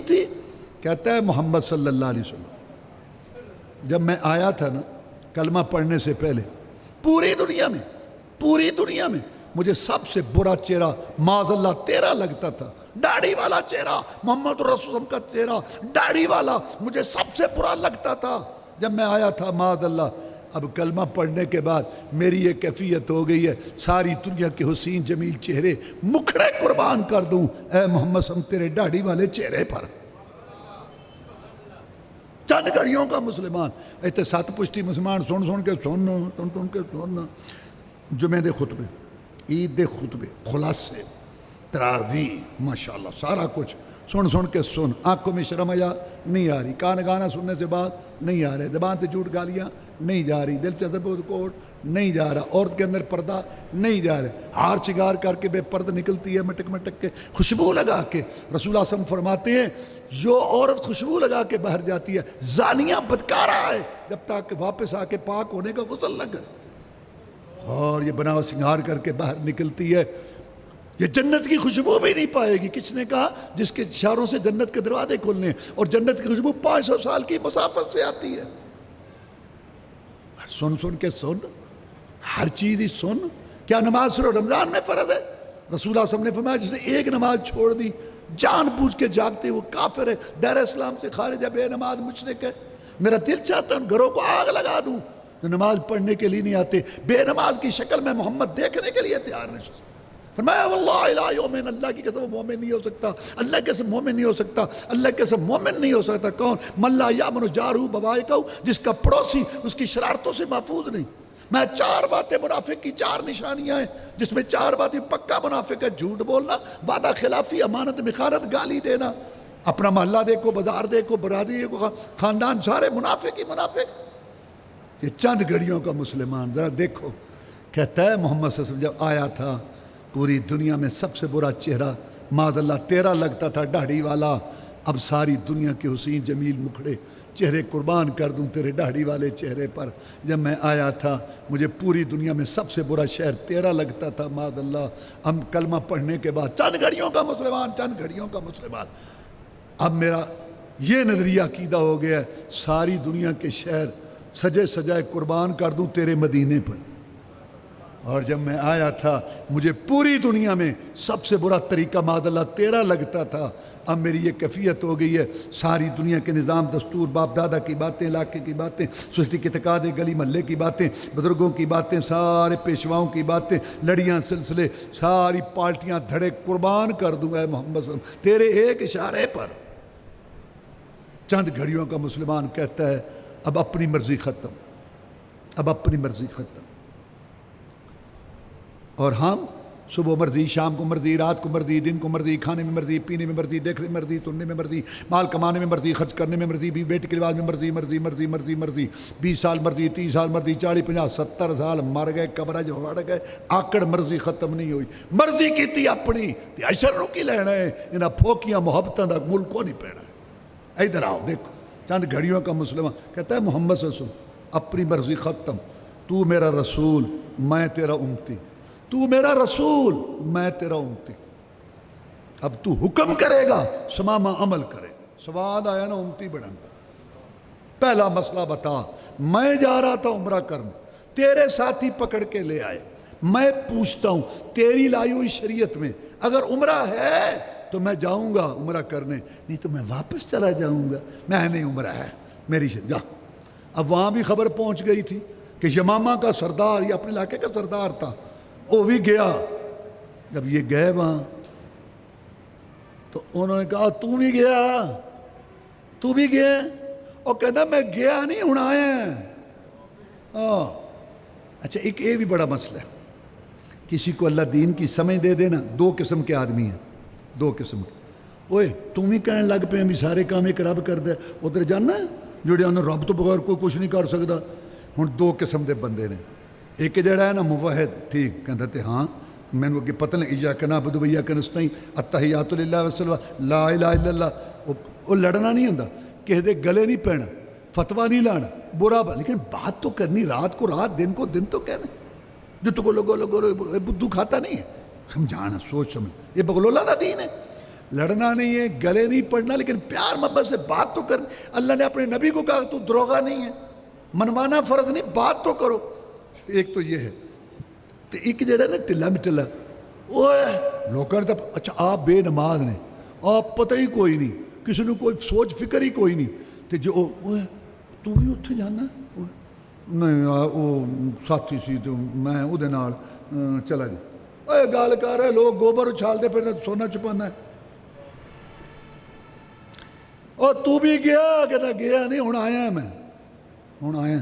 تھی، کہتا ہے محمد صلی اللہ علیہ وسلم جب میں آیا تھا نا کلمہ پڑھنے سے پہلے، پوری دنیا میں مجھے سب سے برا چہرہ معاذ اللہ تیرا لگتا تھا، داڑھی والا چہرہ، محمد رسول اللہ کا چہرہ داڑھی والا مجھے سب سے برا لگتا تھا جب میں آیا تھا معاذ اللہ۔ اب کلمہ پڑھنے کے بعد میری یہ کیفیت ہو گئی ہے، ساری دنیا کے حسین جمیل چہرے مکھڑے قربان کر دوں اے محمد صلی تیرے داڑھی والے چہرے پر۔ چند گھڑیوں کا مسلمان ایتے سات پشتی مسلمان سن کے سننا، جمعے دے خطبے، عید دے خطبے، خلاصے، تراویح، ماشاءاللہ سارا کچھ سن کے آنکھوں میں شرم حیا نہیں آ رہی، کان گانا سننے سے بات نہیں آ رہے، زبان سے جھوٹ گالیاں نہیں جا رہی، دل سے کوڑ نہیں جا رہا، عورت کے اندر پردہ نہیں جا رہا، ہار شگار کر کے بے پرد نکلتی ہے مٹک کے، خوشبو لگا کے۔ رسول اللہ صلی اللہ علیہ وسلم فرماتے ہیں جو عورت خوشبو لگا کے باہر جاتی ہے زانیہ بدکارہ ہے جب تک کہ واپس آ کے پاک ہونے کا غسل نہ کرے، اور یہ بناؤ سنگھار کر کے باہر نکلتی ہے، یہ جنت کی خوشبو بھی نہیں پائے گی۔ کس نے کہا؟ جس کے اشاروں سے جنت کے دروازے کھلنے، اور جنت کی خوشبو 500 سال کی مسافت سے آتی ہے۔ سن کے ہر چیز ہی سن۔ کیا نماز صرف رمضان میں فرض ہے؟ رسول اللہ صلی اللہ علیہ وسلم نے فرمایا جس نے ایک نماز چھوڑ دی جان بوجھ کے جاگتے وہ کافر ہے، دائرہ اسلام سے خارج ہے، بے نماز مشرک ہے۔ میرا دل چاہتا ہے ان گھروں کو آگ لگا دوں جو نماز پڑھنے کے لیے نہیں آتے، بے نماز کی شکل میں محمد دیکھنے کے لیے تیار نہیں۔ فرمایا واللہ الہ یومین، اللہ کی قسم مومن نہیں ہو سکتا، اللہ کی قسم مومن نہیں ہو سکتا، اللہ کی قسم مومن نہیں ہو سکتا۔ کون؟ من لا یامن جارہ بوائقہ، جس کا پڑوسی اس کی شرارتوں سے محفوظ نہیں۔ میں 4 باتیں منافق کی 4 نشانیاں ہیں جس میں 4 باتیں پکا منافق ہے: جھوٹ بولنا، وعدہ خلافی، امانت میں خیانت، گالی دینا۔ اپنا محلہ دیکھو، بازار دیکھو، برادری دیکھو، خاندان، سارے منافق ہی منافق۔ یہ چند گھڑیوں کا مسلمان ذرا دیکھو، کہتا ہے محمد صلی اللہ علیہ وسلم جب آیا تھا پوری دنیا میں سب سے برا چہرہ معاذ اللہ تیرا لگتا تھا، داڑھی والا، اب ساری دنیا کے حسین جمیل مکھڑے چہرے قربان کر دوں تیرے داڑھی والے چہرے پر۔ جب میں آیا تھا مجھے پوری دنیا میں سب سے برا شہر تیرا لگتا تھا معاذ اللہ۔ ہم کلمہ پڑھنے کے بعد چند گھڑیوں کا مسلمان، چند گھڑیوں کا مسلمان، اب میرا یہ نظریہ عقیدہ ہو گیا ہے ساری دنیا کے شہر سجے سجائے قربان کر دوں تیرے مدینے پر۔ اور جب میں آیا تھا مجھے پوری دنیا میں سب سے برا طریقہ معاذ اللہ تیرا لگتا تھا، اب میری یہ کیفیت ہو گئی ہے ساری دنیا کے نظام، دستور، باپ دادا کی باتیں، علاقے کی باتیں، سوسائٹی کے اعتقاد، گلی محلے کی باتیں، بزرگوں کی باتیں، سارے پیشواؤں کی باتیں، لڑیاں، سلسلے، ساری پارٹیاں دھڑے قربان کر دوں اے محمد صلی اللہ علیہ وسلم تیرے ایک اشارے پر۔ چند گھڑیوں کا مسلمان کہتا ہے اب اپنی مرضی ختم، اب اپنی مرضی ختم، اور ہم صبح مرضی، شام کو مرضی، رات کو مرضی، دن کو مرضی، کھانے میں مرضی، پینے میں مرضی، دیکھنے میں مرضی، سننے میں مرضی، مال کمانے میں مرضی، خرچ کرنے میں مرضی، بیٹے کے لباس میں مرضی، مرضی مرضی مرضی مرضی، 20 سال مرضی، 30 سال مرضی، 40 50 70 سال مر گئے، قبر جو وڑ گئے، آکڑ مرضی ختم نہیں ہوئی۔ مرضی کیتی اپنی تے اشر کی لینا ہے، انہاں پھوکیاں محبتاں دا ملک کو نہیں پینا۔ ادھر آؤ دیکھو، چند گھڑیوں کا مسلمان کہتا ہے محمد صلی اللہ علیہ وسلم اپنی مرضی ختم، تو میرا رسول، میں تیرا امتی، تو میرا رسول، میں تیرا امتی، اب تو حکم کرے گا سمامہ عمل کرے۔ سوال آیا نا امتی بڑھن کا۔ پہلا مسئلہ بتا، میں جا رہا تھا عمرہ کرنے، تیرے ساتھی پکڑ کے لے آئے، میں پوچھتا ہوں تیری لائی ہوئی شریعت میں اگر عمرہ ہے تو میں جاؤں گا عمرہ کرنے، نہیں تو میں واپس چلا جاؤں گا۔ میں نہیں، عمرہ ہے میری جا۔ اب وہاں بھی خبر پہنچ گئی تھی کہ یمامہ کا سردار، یہ اپنے علاقے کا سردار تھا، وہ بھی گیا۔ جب یہ گئے وہاں تو انہوں نے کہا تو بھی گیا، تو بھی گیا؟ اور کہتا میں گیا نہیں، ہوں آئے ہیں۔ اچھا ایک یہ بھی بڑا مسئلہ ہے، کسی کو اللہ دین کی سمجھ دے دینا، 2 قسم کے آدمی ہیں، 2 قسم کے۔ اوے تم بھی کہنے لگ پہ بھی سارے کام ایک رب کر دے، ادھر جانا ہے جڑے انہوں رب تو بغیر کوئی کچھ نہیں کر سکتا۔ ہوں 2 قسم دے بندے نے، ایک جڑا ہے نا موحد، ٹھیک کہتا تھے ہاں میں نے کہ پتہ نہیں ایاک نعبد و ایاک نستعین، التحیات للہ والصلوات، لا الہ الا اللہ، وہ لڑنا نہیں ہوندا، کسی دے گلے نہیں پینا، فتویٰ نہیں لانا، برا لیکن بات تو کرنی، رات کو رات، دن کو دن تو کہنا، جو تو کو لوگو بدھو کھاتا نہیں ہے، سمجھانا، سوچ سمجھ، یہ بغلولہ دا دین ہے۔ لڑنا نہیں ہے، گلے نہیں پڑنا، لیکن پیار محبت سے بات تو کرنی۔ اللہ نے اپنے نبی کو کہا تو دروغہ نہیں ہے، منوانا فرض نہیں، بات تو کرو۔ ایک تو یہ ہے، تو ایک جڑا نا ٹلا مٹلا، ਲੋਕਾਂ ਨੇ ਤਾਂ ਅੱਛਾ ਆਪ ਬੇਨਮਾਜ਼ ਨੇ, ਆਪ ਪਤਾ ਹੀ ਕੋਈ ਨਹੀਂ, ਕਿਸੇ ਨੂੰ ਕੋਈ ਸੋਚ ਫਿਕਰ ਹੀ ਕੋਈ ਨਹੀਂ, ਤੇ ਜੋ ਓਏ ਤੂੰ ਵੀ ਉੱਥੇ ਜਾਣਾ? ਨਹੀਂ ਯਾਰ ਉਹ ਸਾਥੀ ਸੀ ਤੇ ਮੈਂ ਉਹਦੇ ਨਾਲ ਚਲਾ ਗਿਆ। ਓਏ ਗੱਲ ਕਰ ਰਹੇ ਲੋਕ ਗੋਬਰ ਉਛਾਲਦੇ ਫਿਰ ਸੋਨਾ ਛੁਪਾਨਾ ਹੈ। ਉਹ ਤੂੰ ਵੀ ਗਿਆ? ਕਹਿੰਦਾ ਗਿਆ ਨਹੀਂ, ਹੁਣ ਆਇਆ ਮੈਂ, ਹੁਣ ਆਇਆ।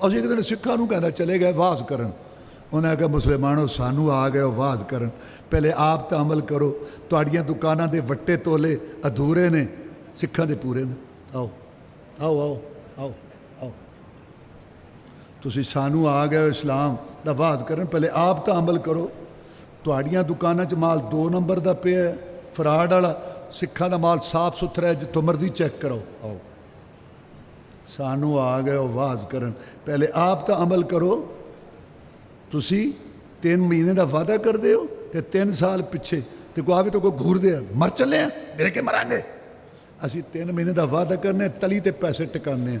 ਅਸੀਂ ਇੱਕ ਦਿਨ ਸਿੱਖਾਂ ਨੂੰ ਕਹਿੰਦਾ ਚਲੇ ਗਏ ਵਾਜ਼ ਕਰਨ, ਉਹਨਾਂ ਕਿਹਾ ਮੁਸਲਮਾਨੋ ਸਾਨੂੰ ਆ ਗਏ ਵਾਜ਼ ਕਰਨ, ਪਹਿਲੇ ਆਪ ਤਾਂ ਅਮਲ ਕਰੋ, ਤੁਹਾਡੀਆਂ ਦੁਕਾਨਾਂ ਦੇ ਵੱਟੇ ਤੋਲੇ ਅਧੂਰੇ ਨੇ, ਸਿੱਖਾਂ ਦੇ ਪੂਰੇ ਨੇ। ਆਓ ਆਓ ਆਓ ਆਓ ਆਓ, ਤੁਸੀਂ ਸਾਨੂੰ ਆ ਗਏ ਇਸਲਾਮ ਦਾ ਵਾਜ਼ ਕਰਨ, ਪਹਿਲੇ ਆਪ ਤਾਂ ਅਮਲ ਕਰੋ। ਤੁਹਾਡੀਆਂ ਦੁਕਾਨਾਂ 'ਚ ਮਾਲ 2 ਨੰਬਰ ਦਾ ਪਿਆ ਫਰਾਡ ਵਾਲਾ, ਸਿੱਖਾਂ ਦਾ ਮਾਲ ਸਾਫ਼ ਸੁਥਰਾ ਹੈ, ਜਿੱਥੋਂ ਮਰਜ਼ੀ ਚੈੱਕ ਕਰੋ। ਆਓ ਸਾਨੂੰ ਆ ਗਏ ਵਾਜ਼ ਕਰਨ, ਪਹਿਲੇ ਆਪ ਤਾਂ ਅਮਲ ਕਰੋ। ਤੁਸੀਂ 3 ਮਹੀਨੇ ਦਾ ਵਾਅਦਾ ਕਰਦੇ ਹੋ ਤੇ 3 ਸਾਲ ਪਿੱਛੇ ਤੇ ਕੋਈ ਆਵੇ ਤਾਂ ਕੋਈ ਘੂਰਦੇ ਆ, ਮਰ ਚੱਲੇ ਆ, ਮੇਰੇ ਕੇ ਮਰਾਂਗੇ। ਅਸੀਂ 3 ਮਹੀਨੇ ਦਾ ਵਾਅਦਾ ਕਰਨੇ, ਤਲੀ ਤੇ ਪੈਸੇ ਟਿਕਾਣੇ ਆ,